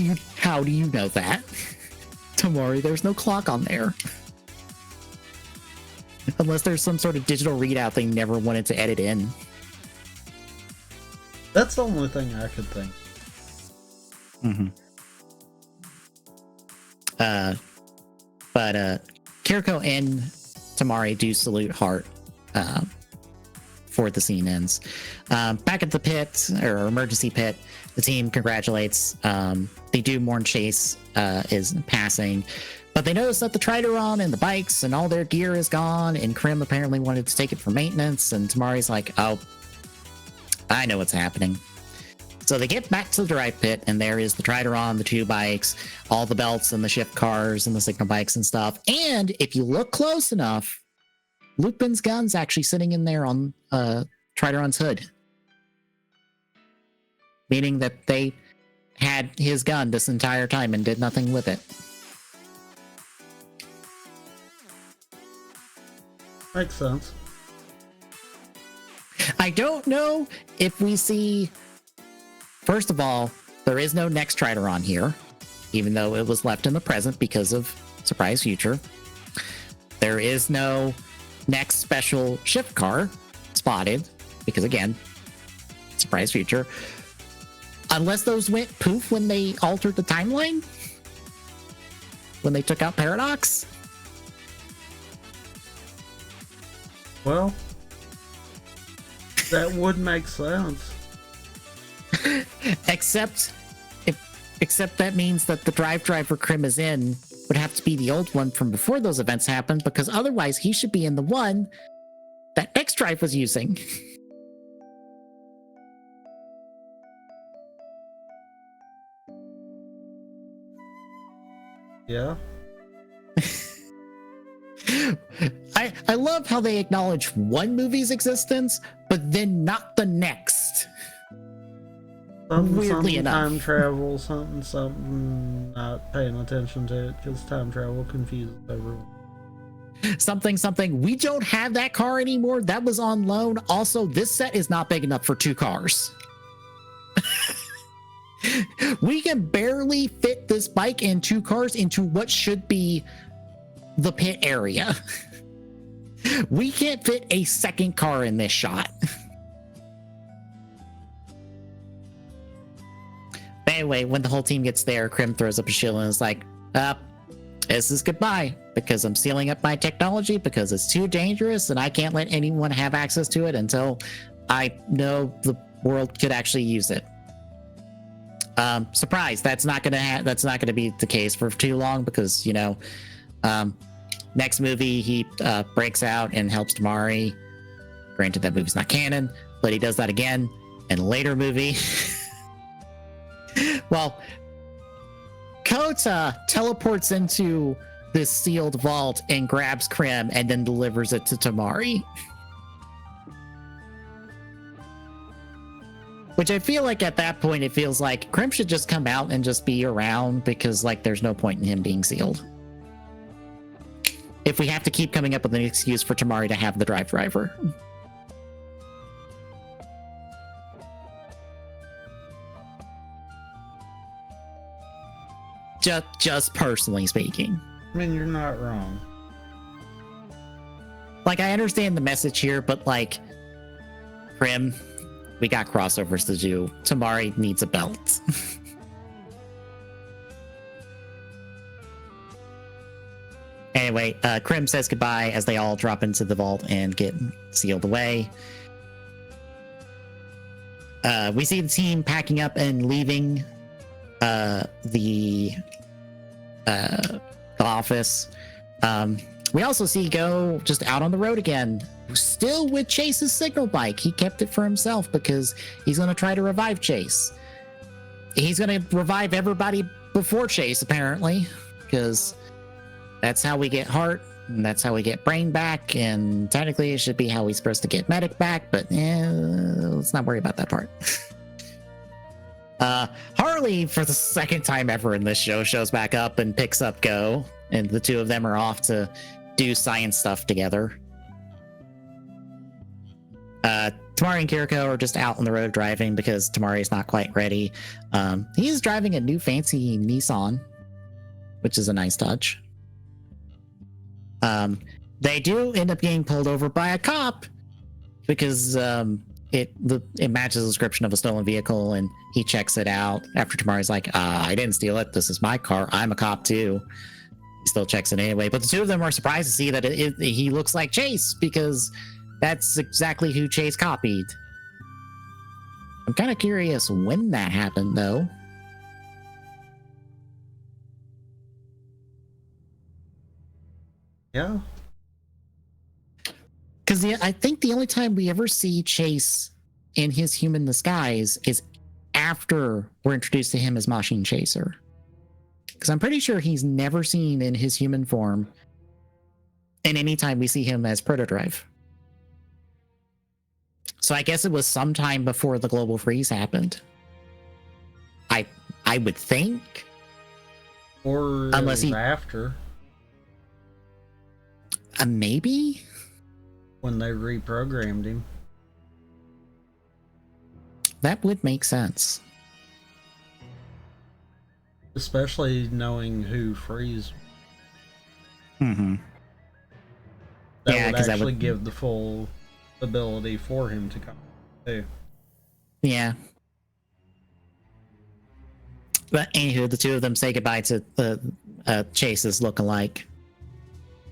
do you know that? Tamari, there's no clock on there. Unless there's some sort of digital readout they never wanted to edit in. That's the only thing I could think. Mm-hmm. But Kiriko and Tamari do salute Heart. before the scene ends. Back at the pit or emergency pit, the team congratulates. They do mourn Chase is passing, but they notice that the Trideron and the bikes and all their gear is gone, and Krim apparently wanted to take it for maintenance, and Tamari's like, oh, I know what's happening. So they get back to the drive pit, and there is the Trideron, the 2 bikes, all the belts and the shift cars and the signal bikes and stuff. And if you look close enough, Lupin's gun's actually sitting in there on Trideron's hood. Meaning that they had his gun this entire time and did nothing with it. Makes sense. I don't know if we see... First of all, there is no next Trideron here, even though it was left in the present because of Surprise Future. There is no next special shift car spotted because, again, Surprise Future. Unless those went poof when they altered the timeline? When they took out Paradox? Well, that would make sense. Except that means that the driver Krim is in would have to be the old one from before those events happened, because otherwise he should be in the one that X Drive was using. Yeah. I love how they acknowledge one movie's existence, but then not the next. Weirdly enough. Time travel, something, not paying attention to it because time travel confuses everyone. Something. We don't have that car anymore. That was on loan. Also, this set is not big enough for 2 cars. We can barely fit this bike and 2 cars into what should be the pit area. We can't fit a second car in this shot. Anyway, when the whole team gets there, Krim throws up a shield and is like, this is goodbye, because I'm sealing up my technology because it's too dangerous and I can't let anyone have access to it until I know the world could actually use it. Surprise, that's not gonna be the case for too long, because, you know, next movie he breaks out and helps Tamari. Granted, that movie's not canon, but he does that again in a later movie. Well, Kota teleports into this sealed vault and grabs Krim and then delivers it to Tamari. Which I feel like at that point, it feels like Krim should just come out and just be around, because, like, there's no point in him being sealed. If we have to keep coming up with an excuse for Tamari to have the driver. Just personally speaking. I mean, you're not wrong. Like, I understand the message here, but, like, Krim, we got crossovers to do. Tamari needs a belt. Anyway, Krim says goodbye as they all drop into the vault and get sealed away. We see the team packing up and leaving the office. We also see Go just out on the road again, still with Chase's signal bike. He kept it for himself because he's going to try to revive Chase. He's going to revive everybody before Chase, apparently, because that's how we get heart, and that's how we get brain back, and technically it should be how we're supposed to get medic back, but let's not worry about that part. Harley, for the second time ever in this show, shows back up and picks up Go, and the 2 of them are off to do science stuff together. Tamari and Kiriko are just out on the road driving because Tamari is not quite ready. He's driving a new fancy Nissan, which is a nice touch. They do end up getting pulled over by a cop because it matches the description of a stolen vehicle, and he checks it out after Tamari's like, I didn't steal it. This is my car. I'm a cop too. He still checks it anyway. But the 2 of them are surprised to see that he looks like Chase, because That's exactly who Chase copied. I'm kind of curious when that happened, though. Yeah. Because I think the only time we ever see Chase in his human disguise is after we're introduced to him as Machine Chaser. Because I'm pretty sure he's never seen in his human form, and anytime we see him as Protodrive. So I guess it was sometime before the global freeze happened. I would think. Or Unless he after, maybe. when they reprogrammed him. That would make sense. Especially knowing who Freeze. Mm-hmm. That Yeah, would 'cause that actually would- give the full ability for him to come too. Yeah. But anywho, the two of them say goodbye to Chase's look-alike.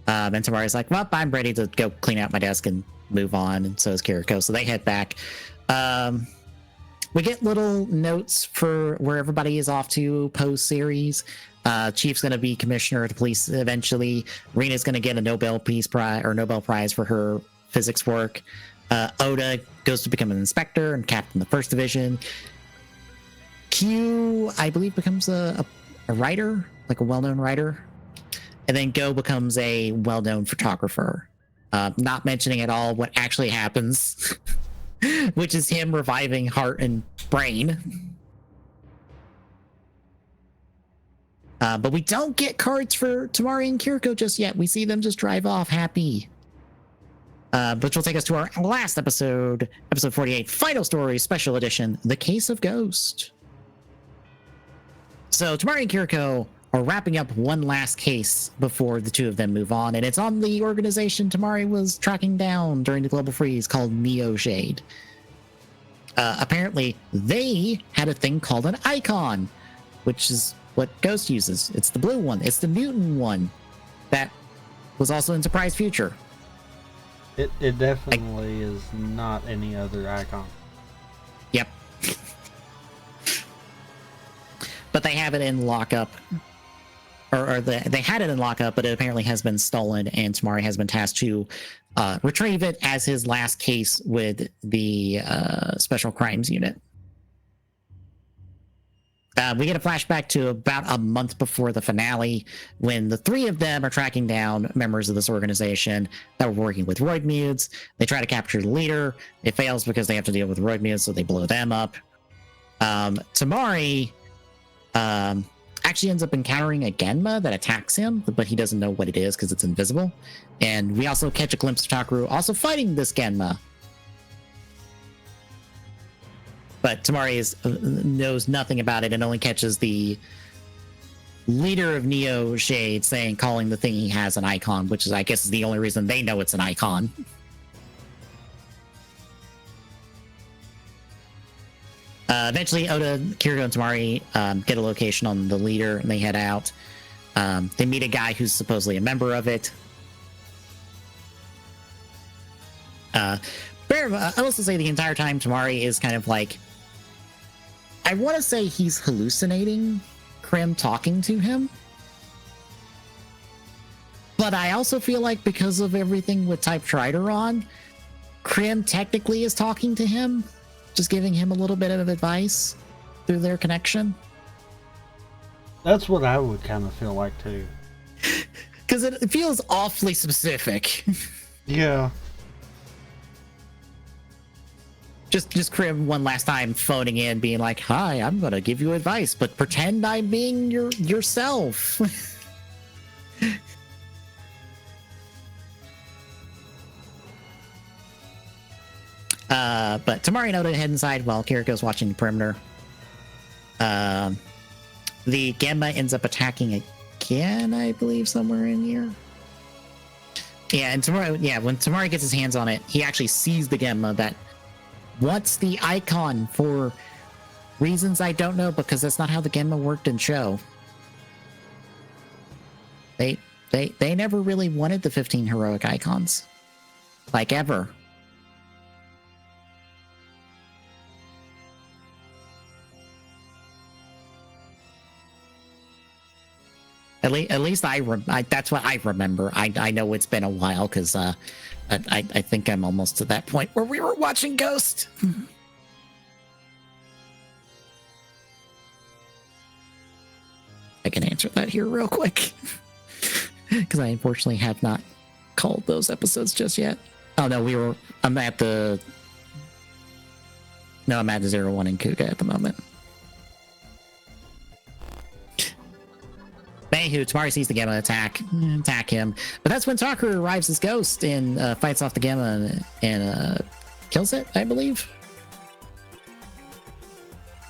And Tamari's like, well, I'm ready to go clean out my desk and move on. And so is Kiriko. So they head back. We get little notes for where everybody is off to post-series. Chief's going to be commissioner of the police eventually. Rena's going to get a Nobel Prize for her physics work. Oda goes to become an inspector and captain of the First Division. Q, I believe, becomes a writer, like a well-known writer. And then Go becomes a well-known photographer. Not mentioning at all what actually happens, which is him reviving Heart and Brain. But we don't get cards for Tamari and Kiriko just yet. We see them just drive off happy. Which will take us to our last episode, episode 48, Final Story, Special Edition, The Case of Ghost. So Tamari and Kiriko are wrapping up one last case before the two of them move on, and it's on the organization Tamari was tracking down during the global freeze called Neo Shade. Apparently, they had a thing called an icon, which is what Ghost uses. It's the blue one. It's the mutant one that was also in Surprise Future. It definitely is not any other icon. Yep. But they have it in lockup. Or they had it in lockup, but it apparently has been stolen, and Tamari has been tasked to retrieve it as his last case with the Special Crimes Unit. We get a flashback to about a month before the finale, when the three of them are tracking down members of this organization that were working with Roid Mutes. They try to capture the leader. It fails because they have to deal with Roid Mutes, so they blow them up. Tamari actually ends up encountering a Genma that attacks him, but he doesn't know what it is because it's invisible. And we also catch a glimpse of Takaru also fighting this Genma. But Tamari knows nothing about it and only catches the leader of Neo Shade calling the thing he has an icon, which is, I guess, is the only reason they know it's an icon. Eventually, Oda, Kiriko, and Tamari get a location on the leader, and they head out. They meet a guy who's supposedly a member of it. I also say the entire time Tamari is kind of like, I want to say he's hallucinating Krim talking to him. But I also feel like because of everything with Type Trideron, Krim technically is talking to him, just giving him a little bit of advice through their connection. That's what I would kind of feel like too. Because it feels awfully specific. Yeah. Just Krim one last time phoning in, being like, "Hi, I'm gonna give you advice, but pretend I'm being yourself." But Tamari and Oda head inside while Kiriko's watching the perimeter. The Genma ends up attacking again, I believe, somewhere in here. Yeah, and Tamari, when Tamari gets his hands on it, he actually sees the Genma that wants the icon for reasons I don't know, because that's not how the Genma worked in show. They never really wanted the 15 heroic icons, like, ever. At least that's what I remember. I know it's been a while because I think I'm almost to that point where we were watching Ghost. I can answer that here real quick because I unfortunately have not called those episodes just yet. Oh no, I'm at the 01 in Kuga at the moment. Anywho, Tamari sees the Gamma attack him, but that's when Takaru arrives as Ghost and fights off the Gamma and kills it, I believe.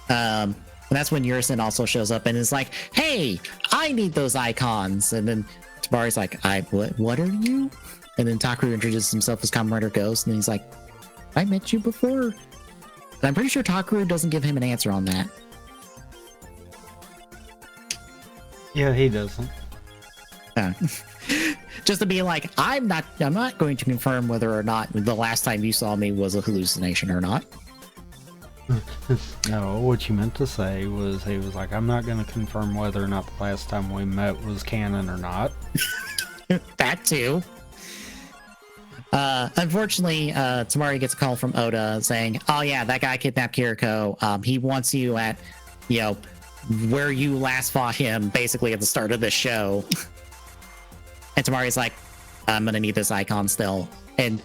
And that's when Yurisen also shows up and is like, "Hey, I need those icons." And then Tamari's like, what are you?" And then Takaru introduces himself as Kamen Rider Ghost, and he's like, "I met you before." But I'm pretty sure Takaru doesn't give him an answer on that. Yeah, he doesn't. Just to be like, I'm not going to confirm whether or not the last time you saw me was a hallucination or not. No, what you meant to say was he was like, "I'm not going to confirm whether or not the last time we met was canon or not." That too. Unfortunately, Tamari gets a call from Oda saying, "Oh yeah, that guy kidnapped Kiriko. He wants you at, where you last fought him, basically at the start of the show." And Tamari's like, "I'm gonna need this icon still." And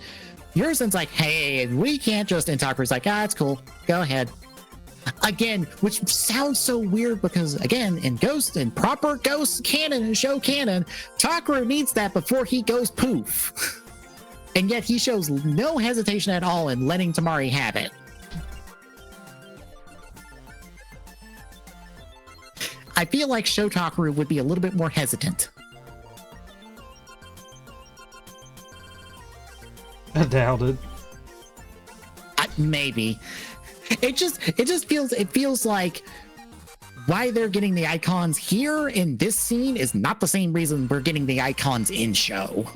Yurisen's like, "Hey, we can't just..." And Takaru's like, "It's cool. Go ahead." Again, which sounds so weird because, again, in Ghost, in proper Ghost canon and show canon, Takaru needs that before he goes poof. And yet he shows no hesitation at all in letting Tamari have it. I feel like Show Takaru would be a little bit more hesitant. I doubt it. Maybe. It feels like why they're getting the icons here in this scene is not the same reason we're getting the icons in show.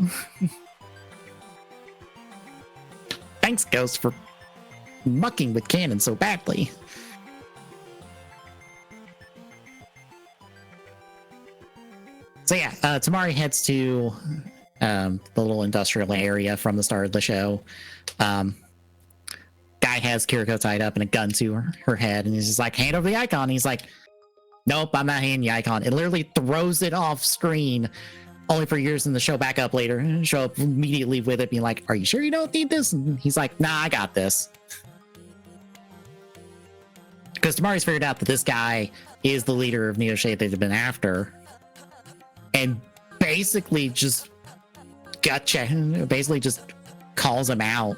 Thanks, Ghost, for mucking with canon so badly. So yeah, Tamari heads to the little industrial area from the start of the show. Guy has Kiriko tied up and a gun to her head, and he's just like, "Hand over the icon." And he's like, "Nope, I'm not handing the icon." It literally throws it off screen, only for years in the show back up later and show up immediately with it, being like, "Are you sure you don't need this?" And he's like, "Nah, I got this." Because Tamari's figured out that this guy is the leader of Neo Shade they've been after, and basically just calls him out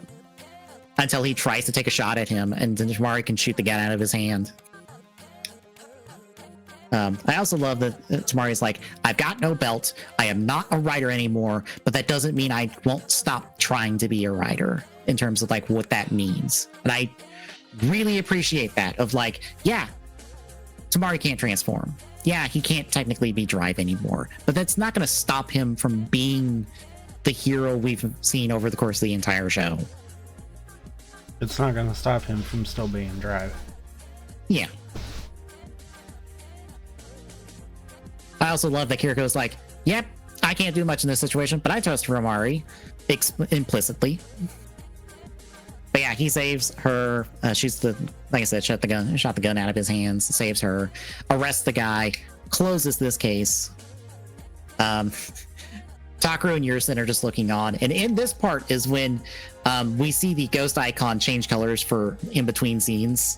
until he tries to take a shot at him, and then Tamari can shoot the gun out of his hand. I also love that Tamari's like, "I've got no belt. I am not a writer anymore, but that doesn't mean I won't stop trying to be a writer," in terms of like what that means. And I really appreciate that of like, yeah, Tamari can't transform. Yeah, he can't technically be Drive anymore, but that's not going to stop him from being the hero we've seen over the course of the entire show. It's not going to stop him from still being Drive. Yeah. I also love that Kiriko's like, "Yep, I can't do much in this situation, but I trust Romari," implicitly. But yeah, he saves her. She's like I said, shot the gun out of his hands, saves her, arrests the guy, closes this case. Takaru and Yurisen are just looking on, and in this part is when we see the ghost icon change colors for in between scenes,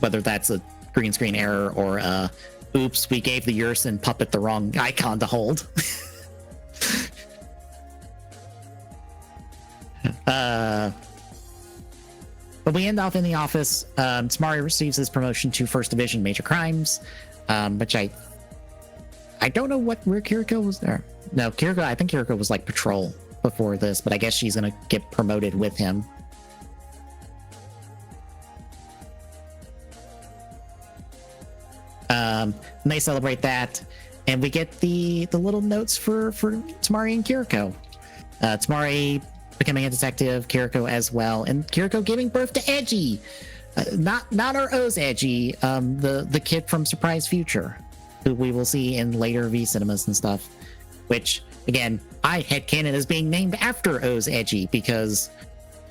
whether that's a green screen error or oops, we gave the Yurisen puppet the wrong icon to hold. But we end off in the office. Tamari receives his promotion to First Division Major Crimes, which I don't know where Kiriko was there. No, I think Kiriko was like patrol before this, but I guess she's gonna get promoted with him. And they celebrate that, and we get the little notes for Tamari and Kiriko. Tamari becoming a detective, Kiriko as well, and Kiriko giving birth to Edgy, not our O's Edgy, the kid from Surprise Future. who we will see in later V cinemas and stuff. Which, again, I headcanon as being named after O's Edgy because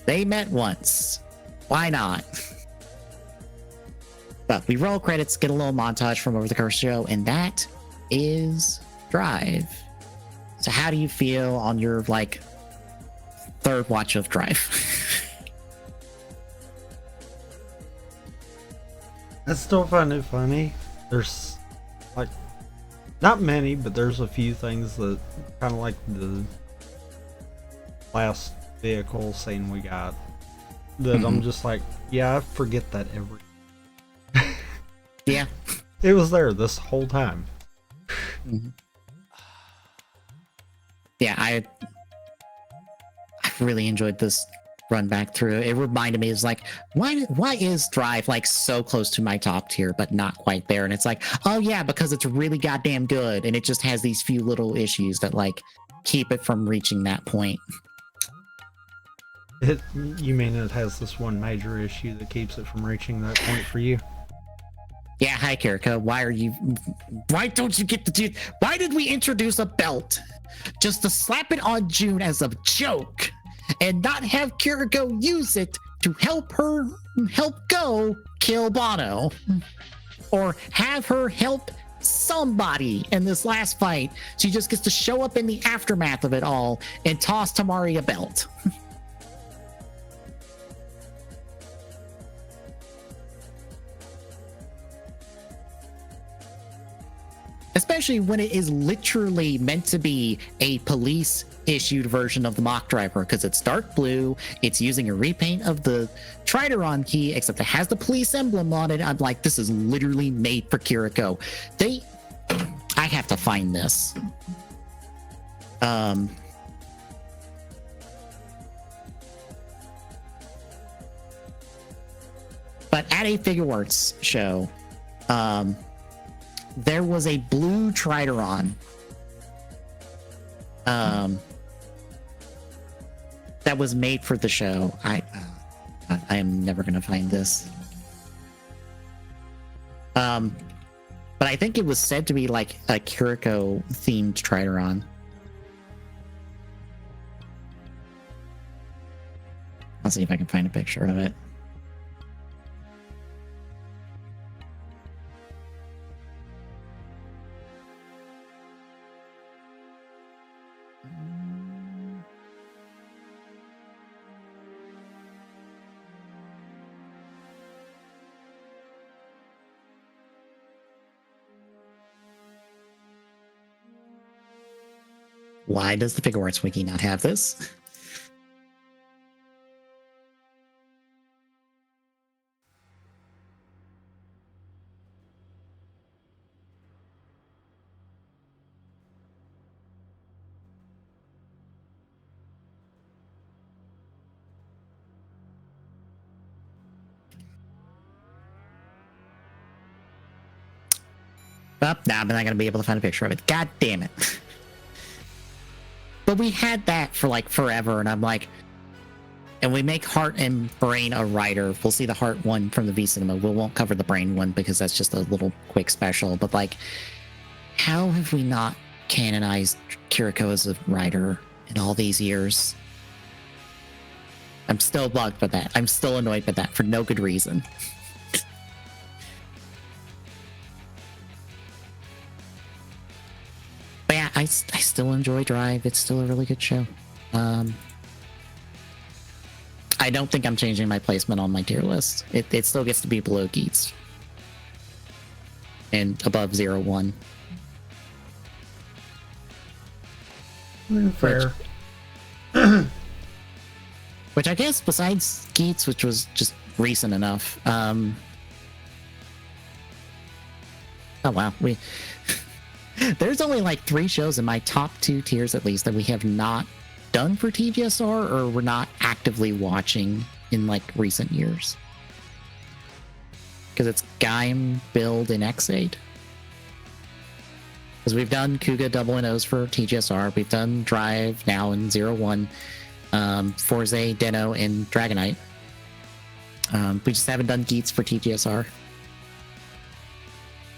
they met once. Why not? But we roll credits, get a little montage from over the course of the show, and that is Drive. So how do you feel on your, like, third watch of Drive? I still find it funny. There's, like, not many, but there's a few things that kind of like the last vehicle scene we got that I'm just like, yeah, I forget that every. Yeah. It was there this whole time. Yeah, I really enjoyed this run back through. It reminded me, it's like, why is Drive like so close to my top tier but not quite there? And it's like, oh yeah, because it's really goddamn good, and it just has these few little issues that like keep it from reaching that point. You mean it has this one major issue that keeps it from reaching that point for you? Yeah, hi Kiriko. Why don't you get why did we introduce a belt just to slap it on June as a joke and not have Kiriko use it to help Go kill Bono, or have her help somebody in this last fight? She just gets to show up in the aftermath of it all and toss Tamari a belt. Especially when it is literally meant to be a police issued version of the mock driver, because it's dark blue, it's using a repaint of the Trideron key, except it has the police emblem on it. I'm like, this is literally made for Kiriko. I have to find this. But at a Figure Arts show, there was a blue Trideron that was made for the show. I am never gonna find this. But I think it was said to be like a Kiriko themed Trideron. I'll see if I can find a picture of it. Why does the Figure Arts Wiki not have this? Oh, nah, I'm not going to be able to find a picture of it. God damn it. But we had that for like forever, and I'm like, and we make Heart and Brain a writer. We'll see the Heart one from the V Cinema. We won't cover the Brain one because that's just a little quick special. But like, how have we not canonized Kiriko as a writer in all these years? I'm still bugged by that. I'm still annoyed by that for no good reason. But yeah, I still enjoy Drive. It's still a really good show. I don't think I'm changing my placement on my tier list. It still gets to be below Geats. And above 01. Fair. Which I guess besides Geats, which was just recent enough. Oh wow, there's only like 3 shows in my top 2 tiers at least that we have not done for TGSR or we're not actively watching in like recent years. Because it's Gaim, Build, and X8. Because we've done Kuga Double and O's for TGSR, we've done Drive now in 01, Forze, Deno, and Dragonite. We just haven't done Geats for TGSR.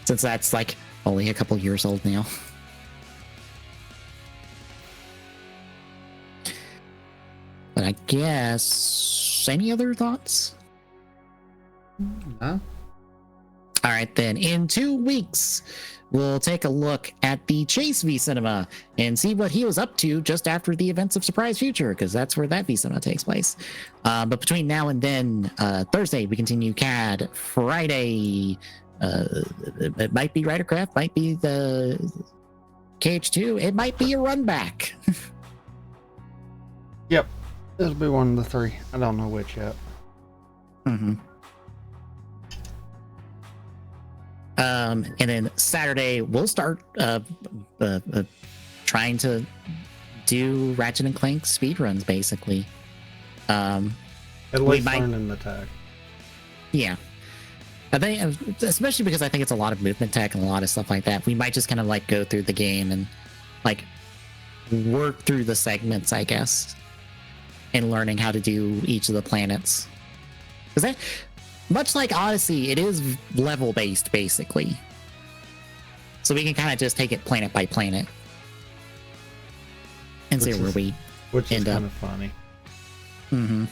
Since that's like Only a couple years old now. But I guess any other thoughts? Huh? All right, then in 2 weeks, we'll take a look at the Chase V Cinema and see what he was up to just after the events of Surprise Future, because that's where that V Cinema takes place. But between now and then, Thursday, we continue CAD. Friday, it might be Ridercraft, might be the KH2, it might be a run back. Yep. It'll be one of the three. I don't know which yet. Mm-hmm. And then Saturday we'll start trying to do Ratchet and Clank speedruns, basically. At least learning the tech. Yeah. I think, especially because I think it's a lot of movement tech and a lot of stuff like that. We might just kind of like go through the game and like work through the segments, I guess, and learning how to do each of the planets. Because that, much like Odyssey, it is level based basically. So we can kind of just take it planet by planet and see where we end up. Kind of funny. Mm-hmm.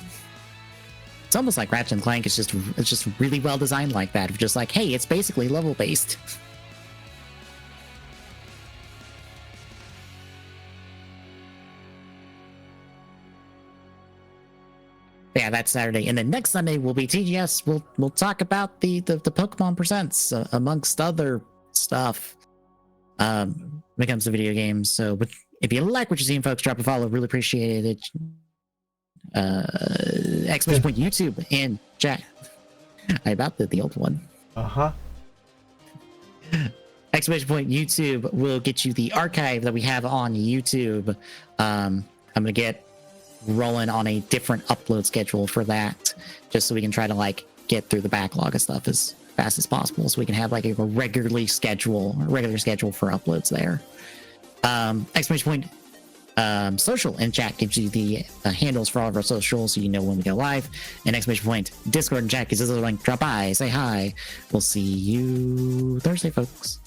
It's almost like Ratchet and Clank. It's just really well designed like that. It's just like, hey, it's basically level based. Yeah, that's Saturday, and then next Sunday will be TGS. We'll talk about the Pokemon Presents amongst other stuff. When it comes to video games. So, but if you like what you're seeing, folks, drop a follow. Really appreciate it. Exclamation point YouTube and chat. I about did the old one. Exclamation point YouTube will get you the archive that we have on YouTube. I'm gonna get rolling on a different upload schedule for that, just so we can try to like get through the backlog of stuff as fast as possible, so we can have like a regular schedule for uploads there. Exclamation point social in chat gives you the handles for all of our socials, so you know when we go live. And exclamation point Discord and chat gives us a link. Drop by, say hi. We'll see you Thursday, folks.